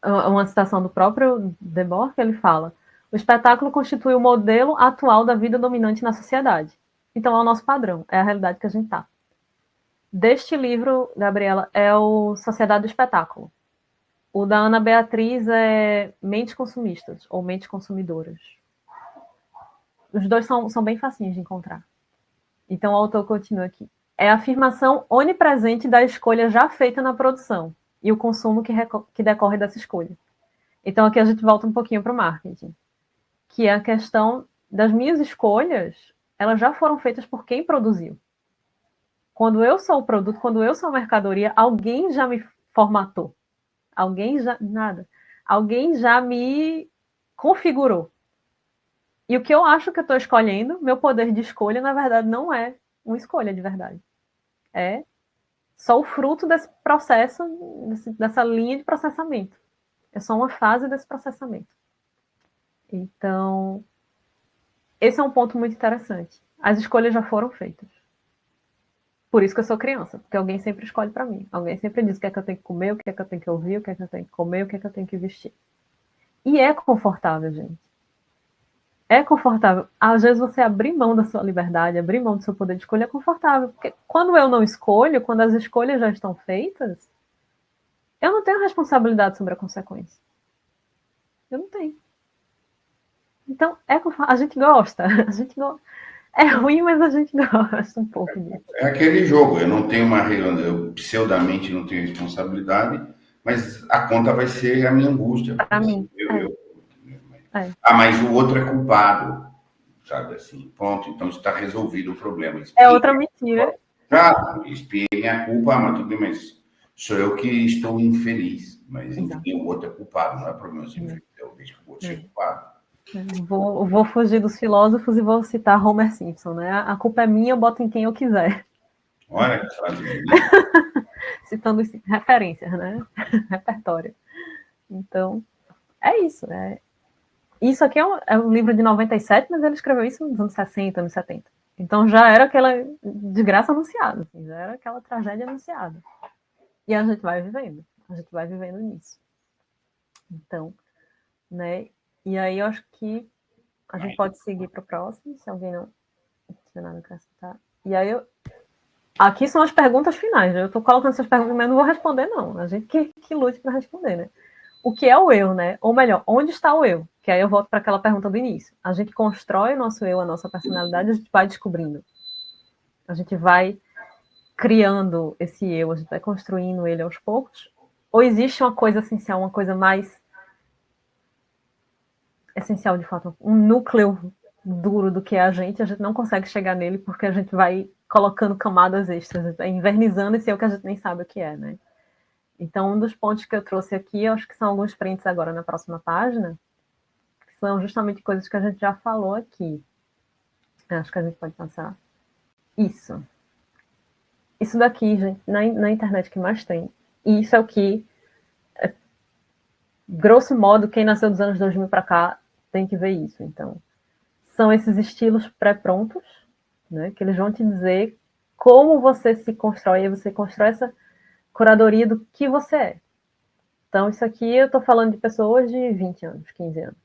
uma citação do próprio Debord, que ele fala: o espetáculo constitui o modelo atual da vida dominante na sociedade. Então, é o nosso padrão, é a realidade que a gente está. Deste livro, Gabriela, é o Sociedade do Espetáculo. O da Ana Beatriz é Mentes Consumistas, ou Mentes Consumidoras. Os dois são bem facinhos de encontrar. Então, o autor continua aqui. É a afirmação onipresente da escolha já feita na produção e o consumo que decorre dessa escolha. Então, aqui a gente volta um pouquinho para o marketing, que é a questão das minhas escolhas, elas já foram feitas por quem produziu. Quando eu sou o produto, quando eu sou a mercadoria, alguém já me formatou. Alguém já me configurou. E o que eu acho que eu estou escolhendo, meu poder de escolha, na verdade, não é uma escolha de verdade. É só o fruto desse processo, dessa linha de processamento. É só uma fase desse processamento. Então, esse é um ponto muito interessante. As escolhas já foram feitas. Por isso que eu sou criança, porque alguém sempre escolhe para mim. Alguém sempre diz o que é que eu tenho que comer, o que é que eu tenho que ouvir, o que é que eu tenho que comer, o que é que eu tenho que vestir. E é confortável, gente. É confortável. Às vezes você abrir mão da sua liberdade, abrir mão do seu poder de escolha é confortável. Porque quando eu não escolho, quando as escolhas já estão feitas, eu não tenho responsabilidade sobre a consequência. Eu não tenho. Então, a gente gosta. A gente gosta. É ruim, mas a gente gosta um pouco disso. É aquele jogo, eu não tenho eu pseudamente não tenho responsabilidade, mas a conta vai ser a minha angústia. Para mim. Mas o outro é culpado, sabe assim, ponto. Então está resolvido o problema. É outra mentira. Expiei minha culpa, mas tudo bem, mas sou eu que estou infeliz. Mas enfim, o outro é culpado, não é problema ser infeliz, eu vejo que o outro é culpado. Vou fugir dos filósofos e vou citar Homer Simpson, né? A culpa é minha, eu boto em quem eu quiser. Olha que frase bonita. Citando referências, né? Repertório. Então, é isso. Isso aqui é um livro de 97, mas ele escreveu isso nos anos 60, anos 70. Então já era aquela desgraça anunciada, assim, já era aquela tragédia anunciada. E a gente vai vivendo nisso. Então, né? E aí eu acho que a gente pode seguir para o próximo, se alguém não tiver nada para citar. E aí aqui são as perguntas finais. Eu estou colocando essas perguntas, mas eu não vou responder, não. A gente que lute para responder, né? O que é o eu, né? Ou melhor, onde está o eu? Que aí eu volto para aquela pergunta do início. A gente constrói o nosso eu, a nossa personalidade, a gente vai descobrindo. A gente vai criando esse eu, a gente vai construindo ele aos poucos. Ou existe uma coisa essencial, uma coisa mais essencial, de fato, um núcleo duro do que é a gente não consegue chegar nele porque a gente vai colocando camadas extras, invernizando esse eu que a gente nem sabe o que é, né? Então, um dos pontos que eu trouxe aqui, eu acho que são alguns prints agora na próxima página, que são justamente coisas que a gente já falou aqui. Acho que a gente pode passar. Isso daqui, gente, na internet que mais tem. E isso é o que, grosso modo, quem nasceu dos anos 2000 para cá tem que ver isso. Então, são esses estilos pré-prontos, né, que eles vão te dizer como você se constrói, e você constrói essa curadoria do que você é. Então, isso aqui eu estou falando de pessoas de 20 anos, 15 anos.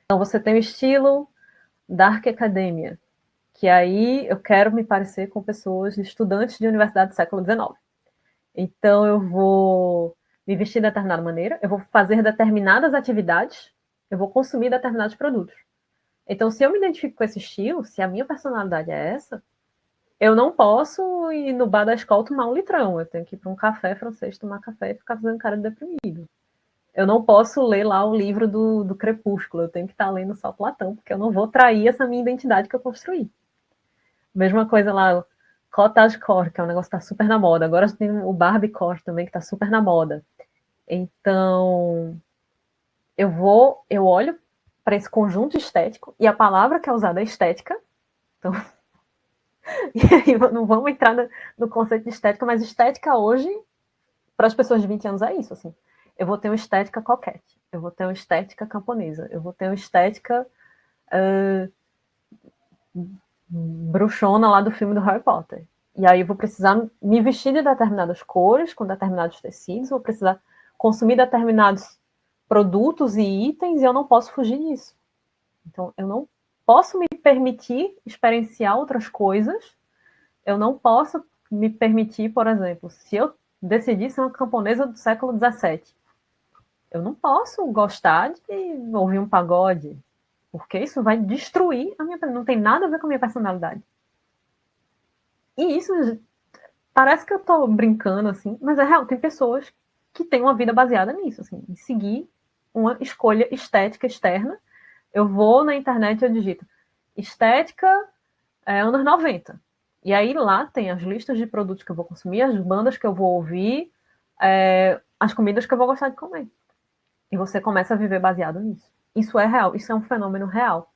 Então, você tem o estilo Dark Academia, que aí eu quero me parecer com pessoas, estudantes de universidade do século XIX. Então, eu vou me vestir de determinada maneira, eu vou fazer determinadas atividades, eu vou consumir determinados produtos. Então, se eu me identifico com esse estilo, se a minha personalidade é essa, eu não posso ir no bar da escola tomar um litrão. Eu tenho que ir para um café francês, tomar café e ficar fazendo cara de deprimido. Eu não posso ler lá o livro do Crepúsculo. Eu tenho que estar lendo só Platão, porque eu não vou trair essa minha identidade que eu construí. Mesma coisa lá, cottagecore, que é um negócio que está super na moda. Agora tem o Barbiecore também, que está super na moda. Então, eu olho para esse conjunto estético, e a palavra que é usada é estética. Então, e aí não vamos entrar no conceito de estética, mas estética hoje, para as pessoas de 20 anos, é isso, assim. Eu vou ter uma estética coquete, eu vou ter uma estética camponesa, eu vou ter uma estética bruxona lá do filme do Harry Potter. E aí eu vou precisar me vestir de determinadas cores, com determinados tecidos, vou precisar consumir determinados produtos e itens, e eu não posso fugir disso. Então, eu não posso me permitir experienciar outras coisas, eu não posso me permitir, por exemplo, se eu decidir ser uma camponesa do século XVII, eu não posso gostar de ouvir um pagode, porque isso vai destruir a minha... Não tem nada a ver com a minha personalidade. E isso parece que eu tô brincando, assim, mas é real, tem pessoas que têm uma vida baseada nisso, assim, em seguir uma escolha estética externa, Eu vou na internet e eu digito estética anos 90. E aí lá tem as listas de produtos que eu vou consumir, as bandas que eu vou ouvir, as comidas que eu vou gostar de comer. E você começa a viver baseado nisso. Isso é real, isso é um fenômeno real.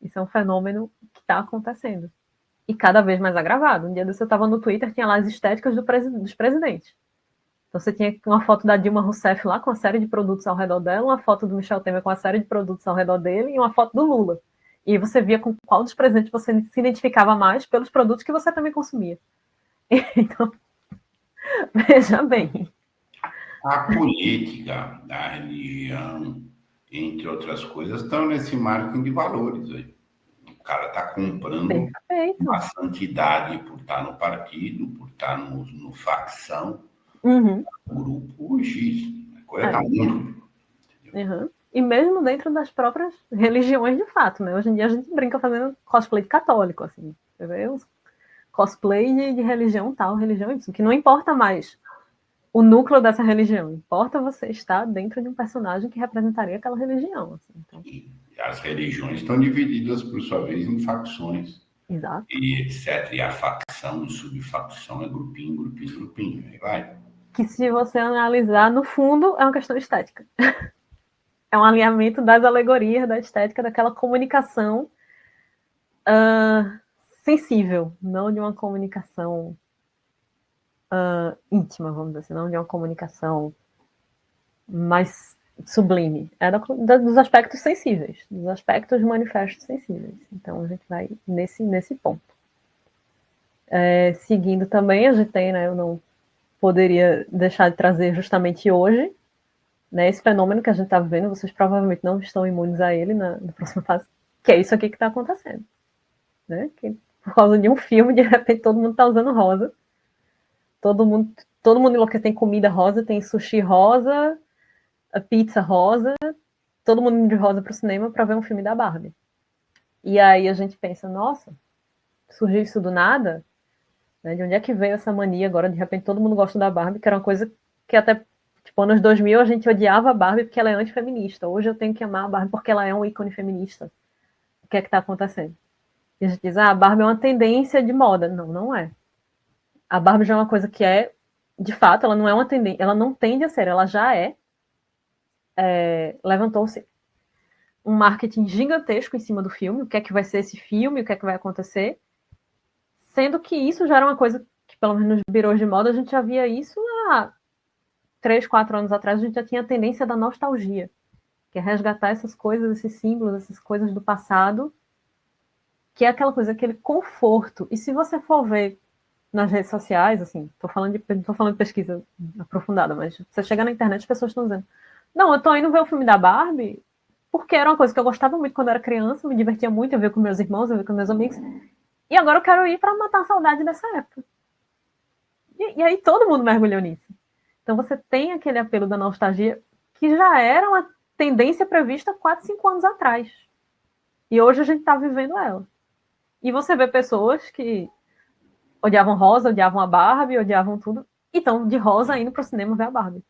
Isso é um fenômeno que está acontecendo. E cada vez mais agravado. Um dia desse eu estava no Twitter, tinha lá as estéticas dos presidentes. Então você tinha uma foto da Dilma Rousseff lá com uma série de produtos ao redor dela, uma foto do Michel Temer com uma série de produtos ao redor dele e uma foto do Lula. E você via com qual dos presidentes você se identificava mais pelos produtos que você também consumia. Então, veja bem. A política, a religião, entre outras coisas, estão nesse marketing de valores aí. O cara está comprando uma santidade por estar no partido, por estar no facção, grupo X. A coisa está muito. E mesmo dentro das próprias religiões, de fato, né? Hoje em dia a gente brinca fazendo cosplay de católico, assim. Você vê os cosplay de religião tal, religião isso, que não importa mais o núcleo dessa religião, importa você estar dentro de um personagem que representaria aquela religião. Assim, então. E as religiões estão divididas, por sua vez, em facções. Exato. E etc. E a facção, subfacção, é grupinho, grupinho, grupinho. Aí vai. Que se você analisar, no fundo, é uma questão estética. É um alinhamento das alegorias, da estética, daquela comunicação sensível, não de uma comunicação íntima, vamos dizer assim, não de uma comunicação mais sublime. É dos aspectos sensíveis, dos aspectos manifestos sensíveis. Então, a gente vai nesse ponto. Seguindo também, a gente tem, né, eu não poderia deixar de trazer justamente hoje, né, esse fenômeno que a gente está vivendo, vocês provavelmente não estão imunes a ele na próxima fase, que é isso aqui que está acontecendo. Né? Que, por causa de um filme, de repente todo mundo está usando rosa. Todo mundo enlouquece, tem comida rosa, tem sushi rosa, pizza rosa, todo mundo indo de rosa para o cinema para ver um filme da Barbie. E aí a gente pensa, nossa, surgiu isso do nada? Né? De onde é que veio essa mania agora? De repente todo mundo gosta da Barbie, que era uma coisa que até tipo, anos 2000 a gente odiava a Barbie porque ela é antifeminista. Hoje eu tenho que amar a Barbie porque ela é um ícone feminista. O que é que está acontecendo? E a gente diz, a Barbie é uma tendência de moda. Não, não é. A Barbie já é uma coisa que é, de fato, ela não é uma tendência, ela não tende a ser, ela já é. Levantou-se um marketing gigantesco em cima do filme, o que é que vai ser esse filme, o que é que vai acontecer, sendo que isso já era uma coisa que, pelo menos nos birôs de moda, a gente já via isso há 3, 4 anos atrás, a gente já tinha a tendência da nostalgia, que é resgatar essas coisas, esses símbolos, essas coisas do passado, que é aquela coisa, aquele conforto. E se você for ver nas redes sociais, assim, tô falando de pesquisa aprofundada, mas você chega na internet, as pessoas estão dizendo, não, eu tô indo ver o filme da Barbie, porque era uma coisa que eu gostava muito quando eu era criança, me divertia muito, eu ver com meus irmãos, eu ver com meus amigos, e agora eu quero ir para matar a saudade dessa época. E aí todo mundo mergulhou nisso. Então você tem aquele apelo da nostalgia, que já era uma tendência prevista 4, 5 anos atrás. E hoje a gente está vivendo ela. E você vê pessoas que odiavam rosa, odiavam a Barbie, odiavam tudo, e estão de rosa indo para o cinema ver a Barbie.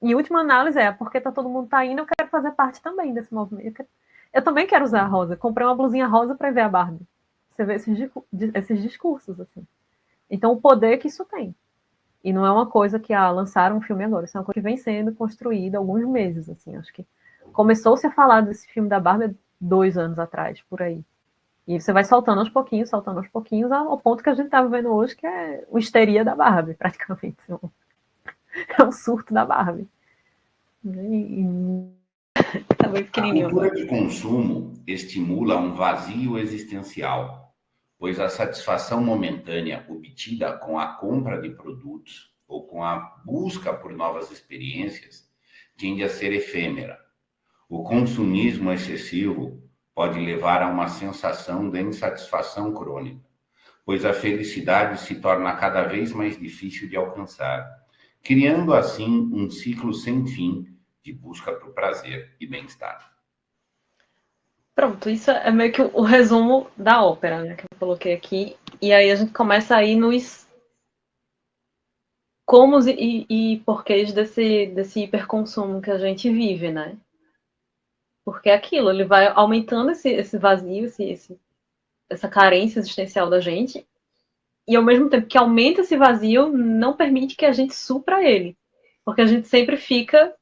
E a última análise é, porque todo mundo está indo, eu quero fazer parte também desse movimento. Eu também quero usar a rosa. Comprei uma blusinha rosa para ver a Barbie. Você vê esses discursos, assim. Então, o poder que isso tem. E não é uma coisa que lançaram um filme agora, isso é uma coisa que vem sendo construída há alguns meses, assim. Acho que começou-se a falar desse filme da Barbie 2 anos atrás, por aí. E você vai saltando aos pouquinhos, ao ponto que a gente está vivendo hoje, que é o histeria da Barbie, praticamente. É um surto da Barbie. Tá bem pequenininho. A cultura de consumo estimula um vazio existencial, pois a satisfação momentânea obtida com a compra de produtos ou com a busca por novas experiências tende a ser efêmera. O consumismo excessivo pode levar a uma sensação de insatisfação crônica, pois a felicidade se torna cada vez mais difícil de alcançar, criando assim um ciclo sem fim de busca por prazer e bem-estar. Pronto, isso é meio que o resumo da ópera, né, que eu coloquei aqui. E aí a gente começa aí nos comos e porquês desse hiperconsumo que a gente vive, né? Porque é aquilo, ele vai aumentando esse vazio, essa carência existencial da gente, e ao mesmo tempo que aumenta esse vazio, não permite que a gente supra ele. Porque a gente sempre fica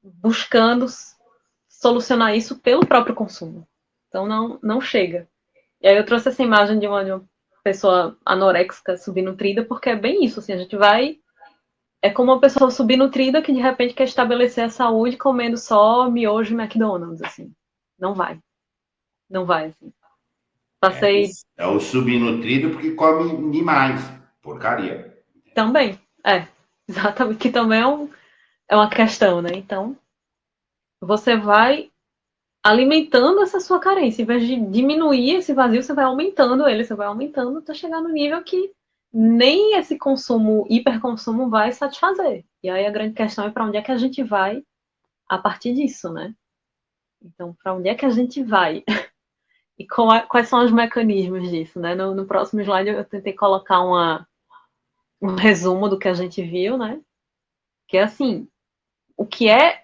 buscando solucionar isso pelo próprio consumo. Então não chega. E aí eu trouxe essa imagem de uma pessoa anoréxica, subnutrida, porque é bem isso, assim, a gente vai... É como uma pessoa subnutrida que de repente quer estabelecer a saúde comendo só miojo e McDonald's, assim. Não vai. Não vai, assim. Passei É o subnutrido porque come demais. Porcaria. também. Exatamente. Que também é uma questão, né? Então, você vai alimentando essa sua carência. Em vez de diminuir esse vazio, você vai aumentando ele, você vai aumentando até chegar no nível que nem esse consumo, hiperconsumo, vai satisfazer. E aí a grande questão é para onde é que a gente vai a partir disso, né? Então, para onde é que a gente vai? E quais são os mecanismos disso, né? No próximo slide eu tentei colocar um resumo do que a gente viu, né? Que é assim, o que é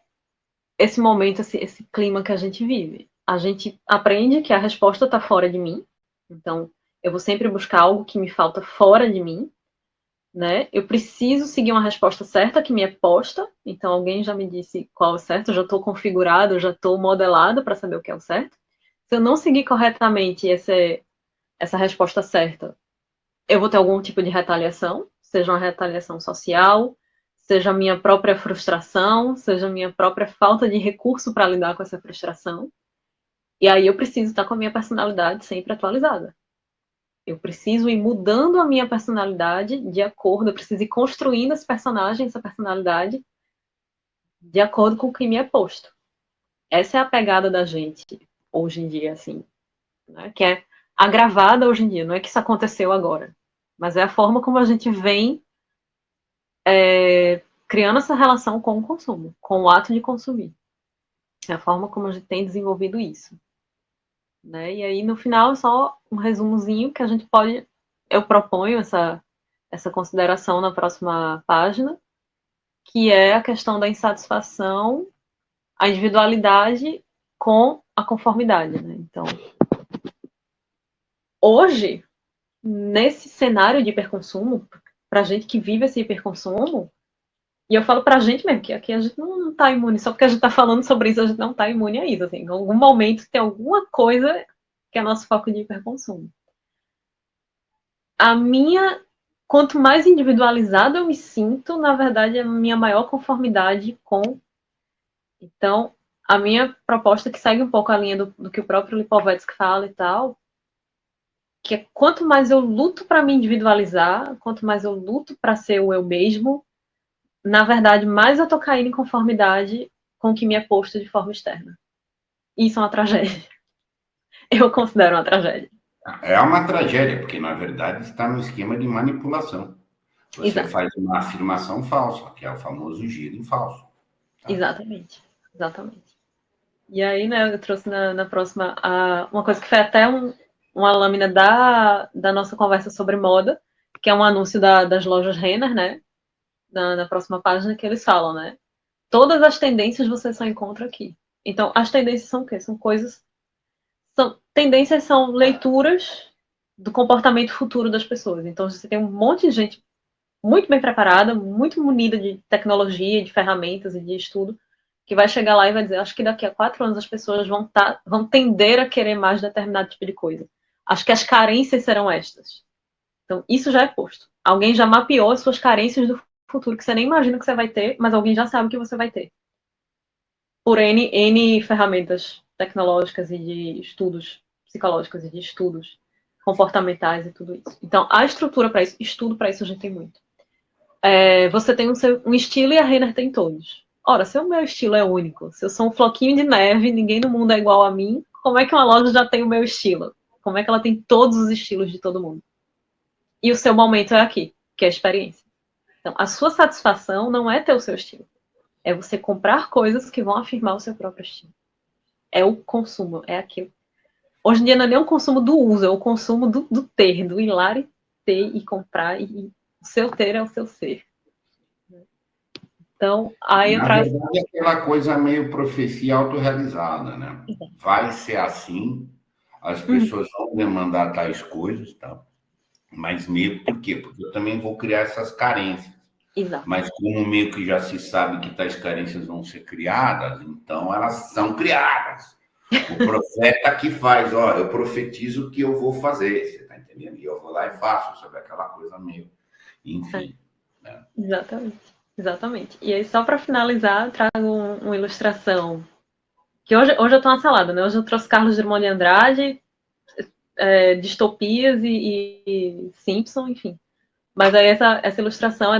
esse momento, esse clima que a gente vive? A gente aprende que a resposta está fora de mim, então eu vou sempre buscar algo que me falta fora de mim, né? Eu preciso seguir uma resposta certa que me é posta, então alguém já me disse qual é o certo, eu já estou configurado, eu já estou modelado para saber o que é o certo. Se eu não seguir corretamente essa resposta certa, eu vou ter algum tipo de retaliação, seja uma retaliação social, seja a minha própria frustração, seja a minha própria falta de recurso para lidar com essa frustração. E aí eu preciso estar com a minha personalidade sempre atualizada. Eu preciso ir mudando a minha personalidade de acordo, eu preciso ir construindo esse personagem, essa personalidade, de acordo com o que me é posto. Essa é a pegada da gente hoje em dia, assim, né? Que é agravada hoje em dia, não é que isso aconteceu agora, mas é a forma como a gente vem criando essa relação com o consumo, com o ato de consumir. É a forma como a gente tem desenvolvido isso. Né? E aí, no final, só um resumozinho que a gente pode... Eu proponho essa consideração na próxima página, que é a questão da insatisfação, a individualidade com a conformidade. Né? Então, hoje, nesse cenário de hiperconsumo, para gente que vive esse hiperconsumo, e eu falo pra gente mesmo, que aqui a gente não tá imune, só porque a gente tá falando sobre isso, a gente não tá imune a isso, assim, em algum momento tem alguma coisa que é nosso foco de hiperconsumo. Quanto mais individualizada eu me sinto, na verdade, é a minha maior conformidade com... Então, a minha proposta, que segue um pouco a linha do que o próprio Lipovetsky fala e tal, que é quanto mais eu luto para me individualizar, quanto mais eu luto para ser o eu mesmo, na verdade, mais eu tô caindo em conformidade com o que me é posto de forma externa. Isso é uma tragédia. Eu considero uma tragédia. É uma tragédia, porque na verdade está no esquema de manipulação. Você Exato. faz uma afirmação falsa, que é o famoso giro em falso. Tá? Exatamente. Exatamente. E aí, né, eu trouxe na próxima uma coisa que foi até uma lâmina da nossa conversa sobre moda, que é um anúncio das lojas Renner, né? Na próxima página que eles falam, né? Todas as tendências você só encontra aqui. Então, as tendências são o quê? São coisas. Tendências são leituras do comportamento futuro das pessoas. Então, você tem um monte de gente muito bem preparada, muito munida de tecnologia, de ferramentas e de estudo, que vai chegar lá e vai dizer, acho que daqui a 4 anos as pessoas vão tender a querer mais determinado tipo de coisa. Acho que as carências serão estas. Então, isso já é posto. Alguém já mapeou as suas carências do futuro, que você nem imagina que você vai ter, mas alguém já sabe que você vai ter. Por N ferramentas tecnológicas e de estudos psicológicos e de estudos comportamentais e tudo isso. Então, a estrutura para isso, estudo para isso a gente tem muito. Você tem um estilo e a Renner tem todos. Ora, se o meu estilo é único, se eu sou um floquinho de neve, ninguém no mundo é igual a mim, como é que uma loja já tem o meu estilo? Como é que ela tem todos os estilos de todo mundo? E o seu momento é aqui, que é a experiência. Então, a sua satisfação não é ter o seu estilo. É você comprar coisas que vão afirmar o seu próprio estilo. É o consumo, é aquilo. Hoje em dia não é nem o consumo do uso, é o consumo do ter, do ir lá e ter e comprar. E o seu ter é o seu ser. Então, aí eu Na trago... verdade, é aquela coisa meio profecia autorrealizada, né? Vai ser assim, as pessoas vão demandar tais coisas, tá? Mas meio por quê? Porque eu também vou criar essas carências. Exato. Mas como meio que já se sabe que tais carências vão ser criadas, então elas são criadas. O profeta que faz, ó, eu profetizo o que eu vou fazer, você tá entendendo? E eu vou lá e faço, sabe? Aquela coisa meio, enfim. Né? Exatamente. Exatamente. E aí, só para finalizar, eu trago uma ilustração. Que hoje eu tô na salada, né? Hoje eu trouxe Carlos Drummond de Andrade, distopias e Simpson, enfim. Mas aí essa ilustração é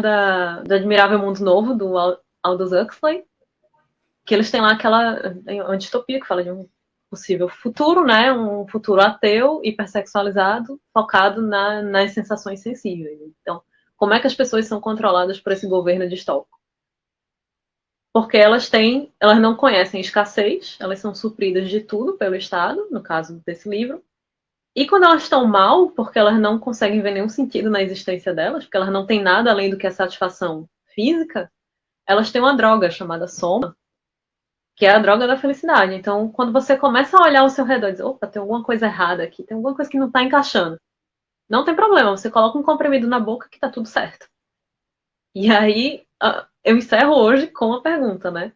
do Admirável Mundo Novo, do Aldous Huxley, que eles têm lá uma distopia que fala de um possível futuro, né? Um futuro ateu, hipersexualizado, focado nas sensações sensíveis. Então, como é que as pessoas são controladas por esse governo distópico? Porque elas não conhecem escassez, elas são supridas de tudo pelo Estado, no caso desse livro. E quando elas estão mal, porque elas não conseguem ver nenhum sentido na existência delas, porque elas não têm nada além do que a satisfação física, elas têm uma droga chamada soma, que é a droga da felicidade. Então, quando você começa a olhar ao seu redor e dizer, opa, tem alguma coisa errada aqui, tem alguma coisa que não está encaixando. Não tem problema, você coloca um comprimido na boca que tá tudo certo. E aí, eu encerro hoje com uma pergunta, né?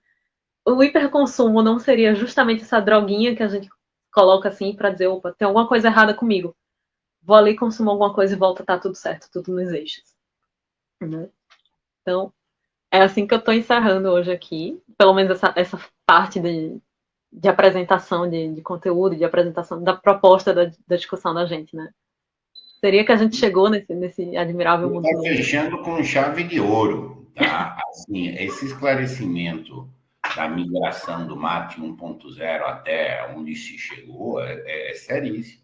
O hiperconsumo não seria justamente essa droguinha que a gente coloca assim para dizer, opa, tem alguma coisa errada comigo. Vou ali, consumo alguma coisa e volta, tá tudo certo, tudo nos eixos. Né? Então, é assim que eu estou encerrando hoje aqui, pelo menos essa parte de apresentação de conteúdo, de apresentação da proposta da discussão da gente, né? Seria que a gente chegou nesse admirável mundo Está novo. fechando com chave de ouro, tá? Assim, esse esclarecimento da migração do marketing 1.0 até onde se chegou é seríssimo.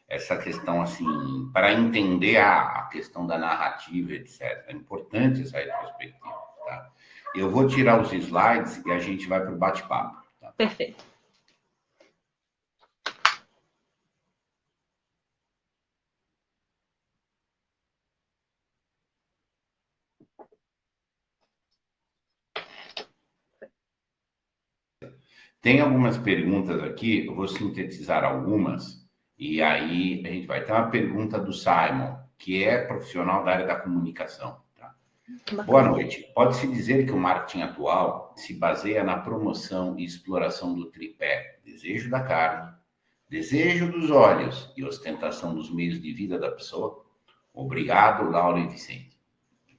Essa questão, assim, para entender a questão da narrativa, etc. É importante essa retrospectiva, tá? Eu vou tirar os slides e a gente vai para o bate-papo. Tá? Perfeito. Tem algumas perguntas aqui, eu vou sintetizar algumas, e aí a gente vai ter uma pergunta do Simon, que é profissional da área da comunicação. Tá? Boa noite. Pode-se dizer que o marketing atual se baseia na promoção e exploração do tripé desejo da carne, desejo dos olhos e ostentação dos meios de vida da pessoa? Obrigado, Laura e Vicente,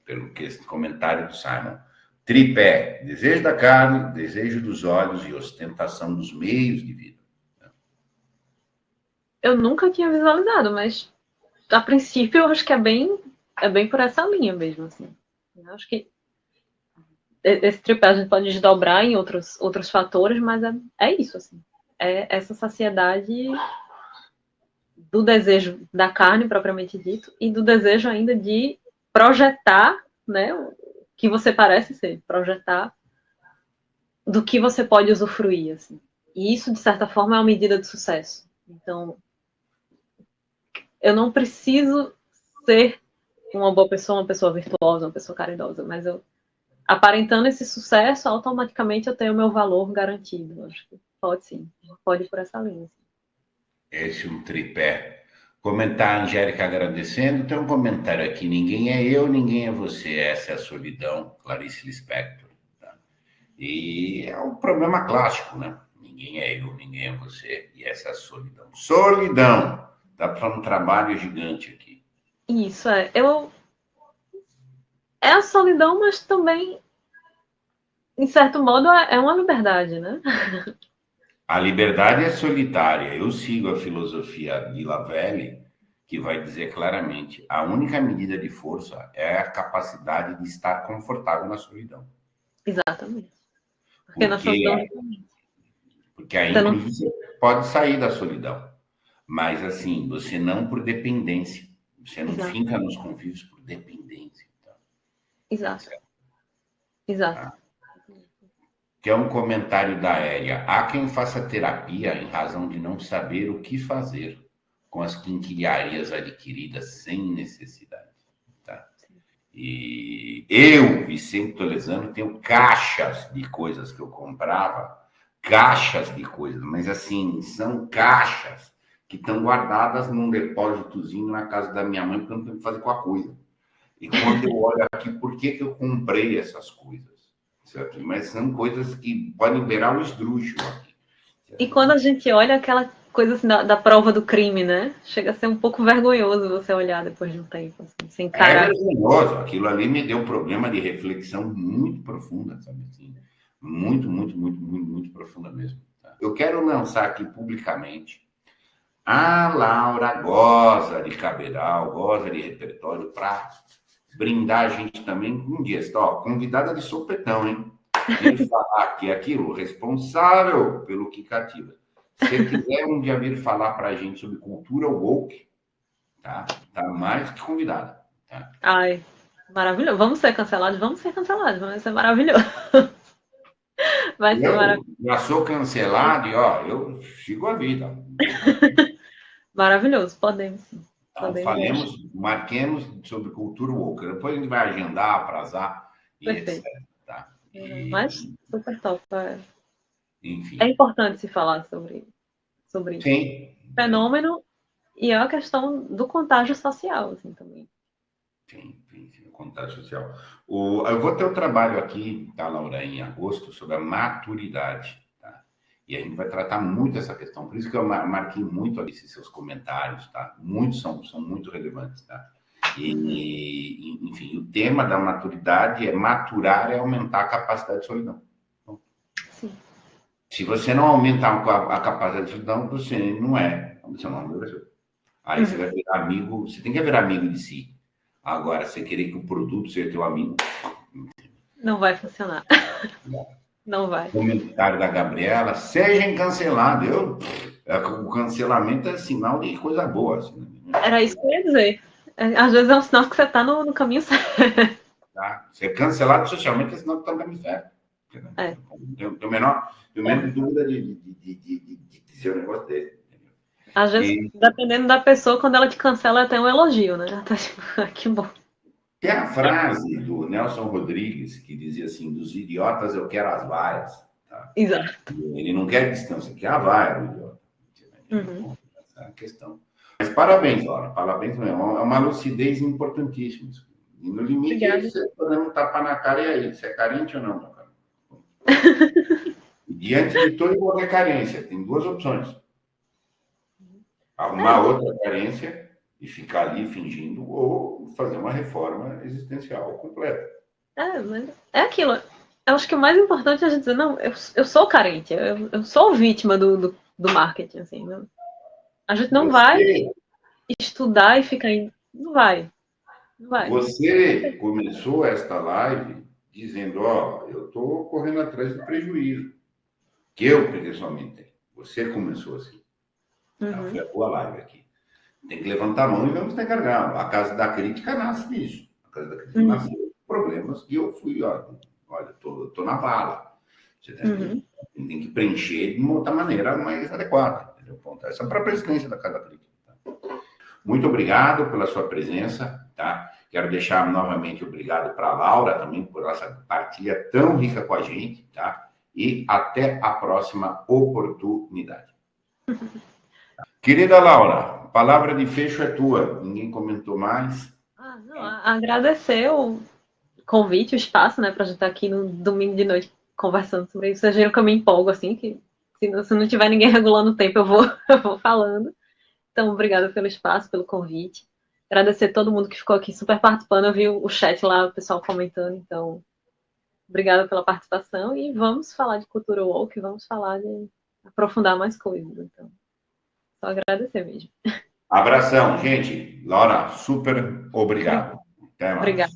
pelo comentário do Simon. Tripé, desejo da carne, desejo dos olhos e ostentação dos meios de vida. Eu nunca tinha visualizado, mas a princípio eu acho que é bem por essa linha mesmo, assim. Eu acho que esse tripé a gente pode desdobrar em outros fatores, mas é isso, assim. É essa saciedade do desejo da carne, propriamente dito, e do desejo ainda de projetar, né, o que você parece ser, projetar do que você pode usufruir, assim. E isso, de certa forma, é uma medida de sucesso. Então, eu não preciso ser uma boa pessoa, uma pessoa virtuosa, uma pessoa caridosa, mas eu, aparentando esse sucesso, automaticamente eu tenho o meu valor garantido. Acho que pode sim, pode ir por essa linha. Assim. Esse é um tripé. Comentar a Angélica agradecendo. Tem um comentário aqui: ninguém é eu, ninguém é você. Essa é a solidão, Clarice Lispector. Tá? E é um problema clássico, né? Ninguém é eu, ninguém é você. E essa é a solidão. Solidão! Dá para um trabalho gigante aqui. Isso, é a solidão, mas também, em certo modo, é uma liberdade, né? A liberdade é solitária. Eu sigo a filosofia de Lavelle, que vai dizer claramente: a única medida de força é a capacidade de estar confortável na solidão. Exatamente. Porque na solidão. Porque, porque aí, inclusive, você pode sair da solidão. Mas, assim, você não por dependência. Você não Exato. finca nos convívios por dependência. Então, Exato. Exato. tá? Que é um comentário da Aérea. Há quem faça terapia em razão de não saber o que fazer com as quinquilharias adquiridas sem necessidade. Tá? E eu, Vicente Tolesano, tenho caixas de coisas que eu comprava, caixas de coisas, mas assim, são caixas que estão guardadas num depósitozinho na casa da minha mãe, porque eu não tenho o que fazer com a coisa. E quando eu olho aqui, por que eu comprei essas coisas? Certo? Mas são coisas que podem beirar o esdrúxulo aqui. Certo? E quando a gente olha aquela coisa assim, da prova do crime, né? Chega a ser um pouco vergonhoso você olhar depois de um tempo, assim, sem encarar. É vergonhoso. Aquilo ali me deu um problema de reflexão muito profunda, sabe? Assim, muito, muito, muito, muito, muito profunda mesmo. Tá? Eu quero lançar aqui publicamente. A Laura goza de cabedal, goza de repertório para brindar a gente também com um dia. Ó, convidada de sopetão, hein? Vir falar aqui aquilo, responsável pelo que cativa. Se você quiser um dia vir falar para a gente sobre cultura woke, tá mais que convidada. Tá? Ai, maravilhoso. Vamos ser cancelados? Vamos ser cancelados. Vai ser maravilhoso. Vai ser Eu maravilhoso. já sou cancelado e, ó, eu sigo a vida. Maravilhoso. Podemos sim. Então, Podemos. marquemos sobre cultura woke. Depois a gente vai agendar, aprazar e Perfeito. etc. Tá? Mas super top. Enfim. É importante se falar sobre isso. Sim. Fenômeno e é a questão do contágio social, assim, também. Sim, contágio social. Eu vou ter um trabalho aqui, tá, Laura, em agosto, sobre a maturidade. Tá? E a gente vai tratar muito essa questão. Por isso que eu marquei muito ali esses seus comentários, tá? Muitos são muito relevantes, tá? E, enfim, o tema da maturidade é maturar é aumentar a capacidade de solidão. Então, sim. Se você não aumentar a capacidade de solidão, você não amadureceu. Aí você vai virar amigo, você tem que virar amigo de si. Agora, você querer que o produto seja teu amigo... Não vai funcionar. Não vai. Comentário da Gabriela, seja cancelado. O cancelamento é sinal de coisa boa. Assim, né? Era isso que eu ia dizer. Às vezes é um sinal que você está no caminho certo. Tá? Ser cancelado socialmente é sinal que está no caminho certo. É. Tenho menor dúvida de dizer um negócio dele. Às vezes, dependendo da pessoa, quando ela te cancela, é até um elogio, né? Tá tipo, que bom. Tem a frase do Nelson Rodrigues que dizia assim: dos idiotas eu quero as vaias. Tá? Exato. Ele não quer distância, quer a vaia do idiota. Essa é a questão. Mas parabéns, Laura, parabéns mesmo. É uma lucidez importantíssima. E no limite, aí você podemos tapar na cara e aí, você é carente ou não, meu cara? Diante de toda e qualquer carência, tem duas opções. Arrumar outra carência e ficar ali fingindo, ou fazer uma reforma existencial completa. Mas é aquilo. Eu acho que o mais importante é a gente dizer, não, eu sou carente, eu sou vítima do marketing, assim. Não? A gente não vai estudar e ficar em... Não vai. Você começou esta live dizendo, ó, eu estou correndo atrás do prejuízo, que eu pessoalmente tenho. Você começou assim. Foi a tua live aqui. Tem que levantar a mão e vamos ter gargalo. A casa da crítica nasce disso. A casa da crítica nasce de problemas que eu fui, olha, tô na vala. Você tem que preencher de uma outra maneira mais adequada. Entendeu? Essa é para a presidência da Casa Crítica. Tá? Muito obrigado pela sua presença. Tá? Quero deixar novamente obrigado para a Laura também por essa partilha tão rica com a gente. Tá? E até a próxima oportunidade. Querida Laura, a palavra de fecho é tua. Ninguém comentou mais. Agradecer o convite, o espaço, né, para a gente estar aqui no domingo de noite conversando sobre isso. Vocês viram que eu me empolgo, assim, que se não tiver ninguém regulando o tempo, eu vou falando. Então, obrigada pelo espaço, pelo convite. Agradecer a todo mundo que ficou aqui super participando. Eu vi o chat lá, o pessoal comentando, então, obrigada pela participação. E vamos falar de cultura woke, vamos falar de aprofundar mais coisas. Então, só agradecer mesmo. Abração, gente. Laura, super obrigado. Até mais. Obrigada.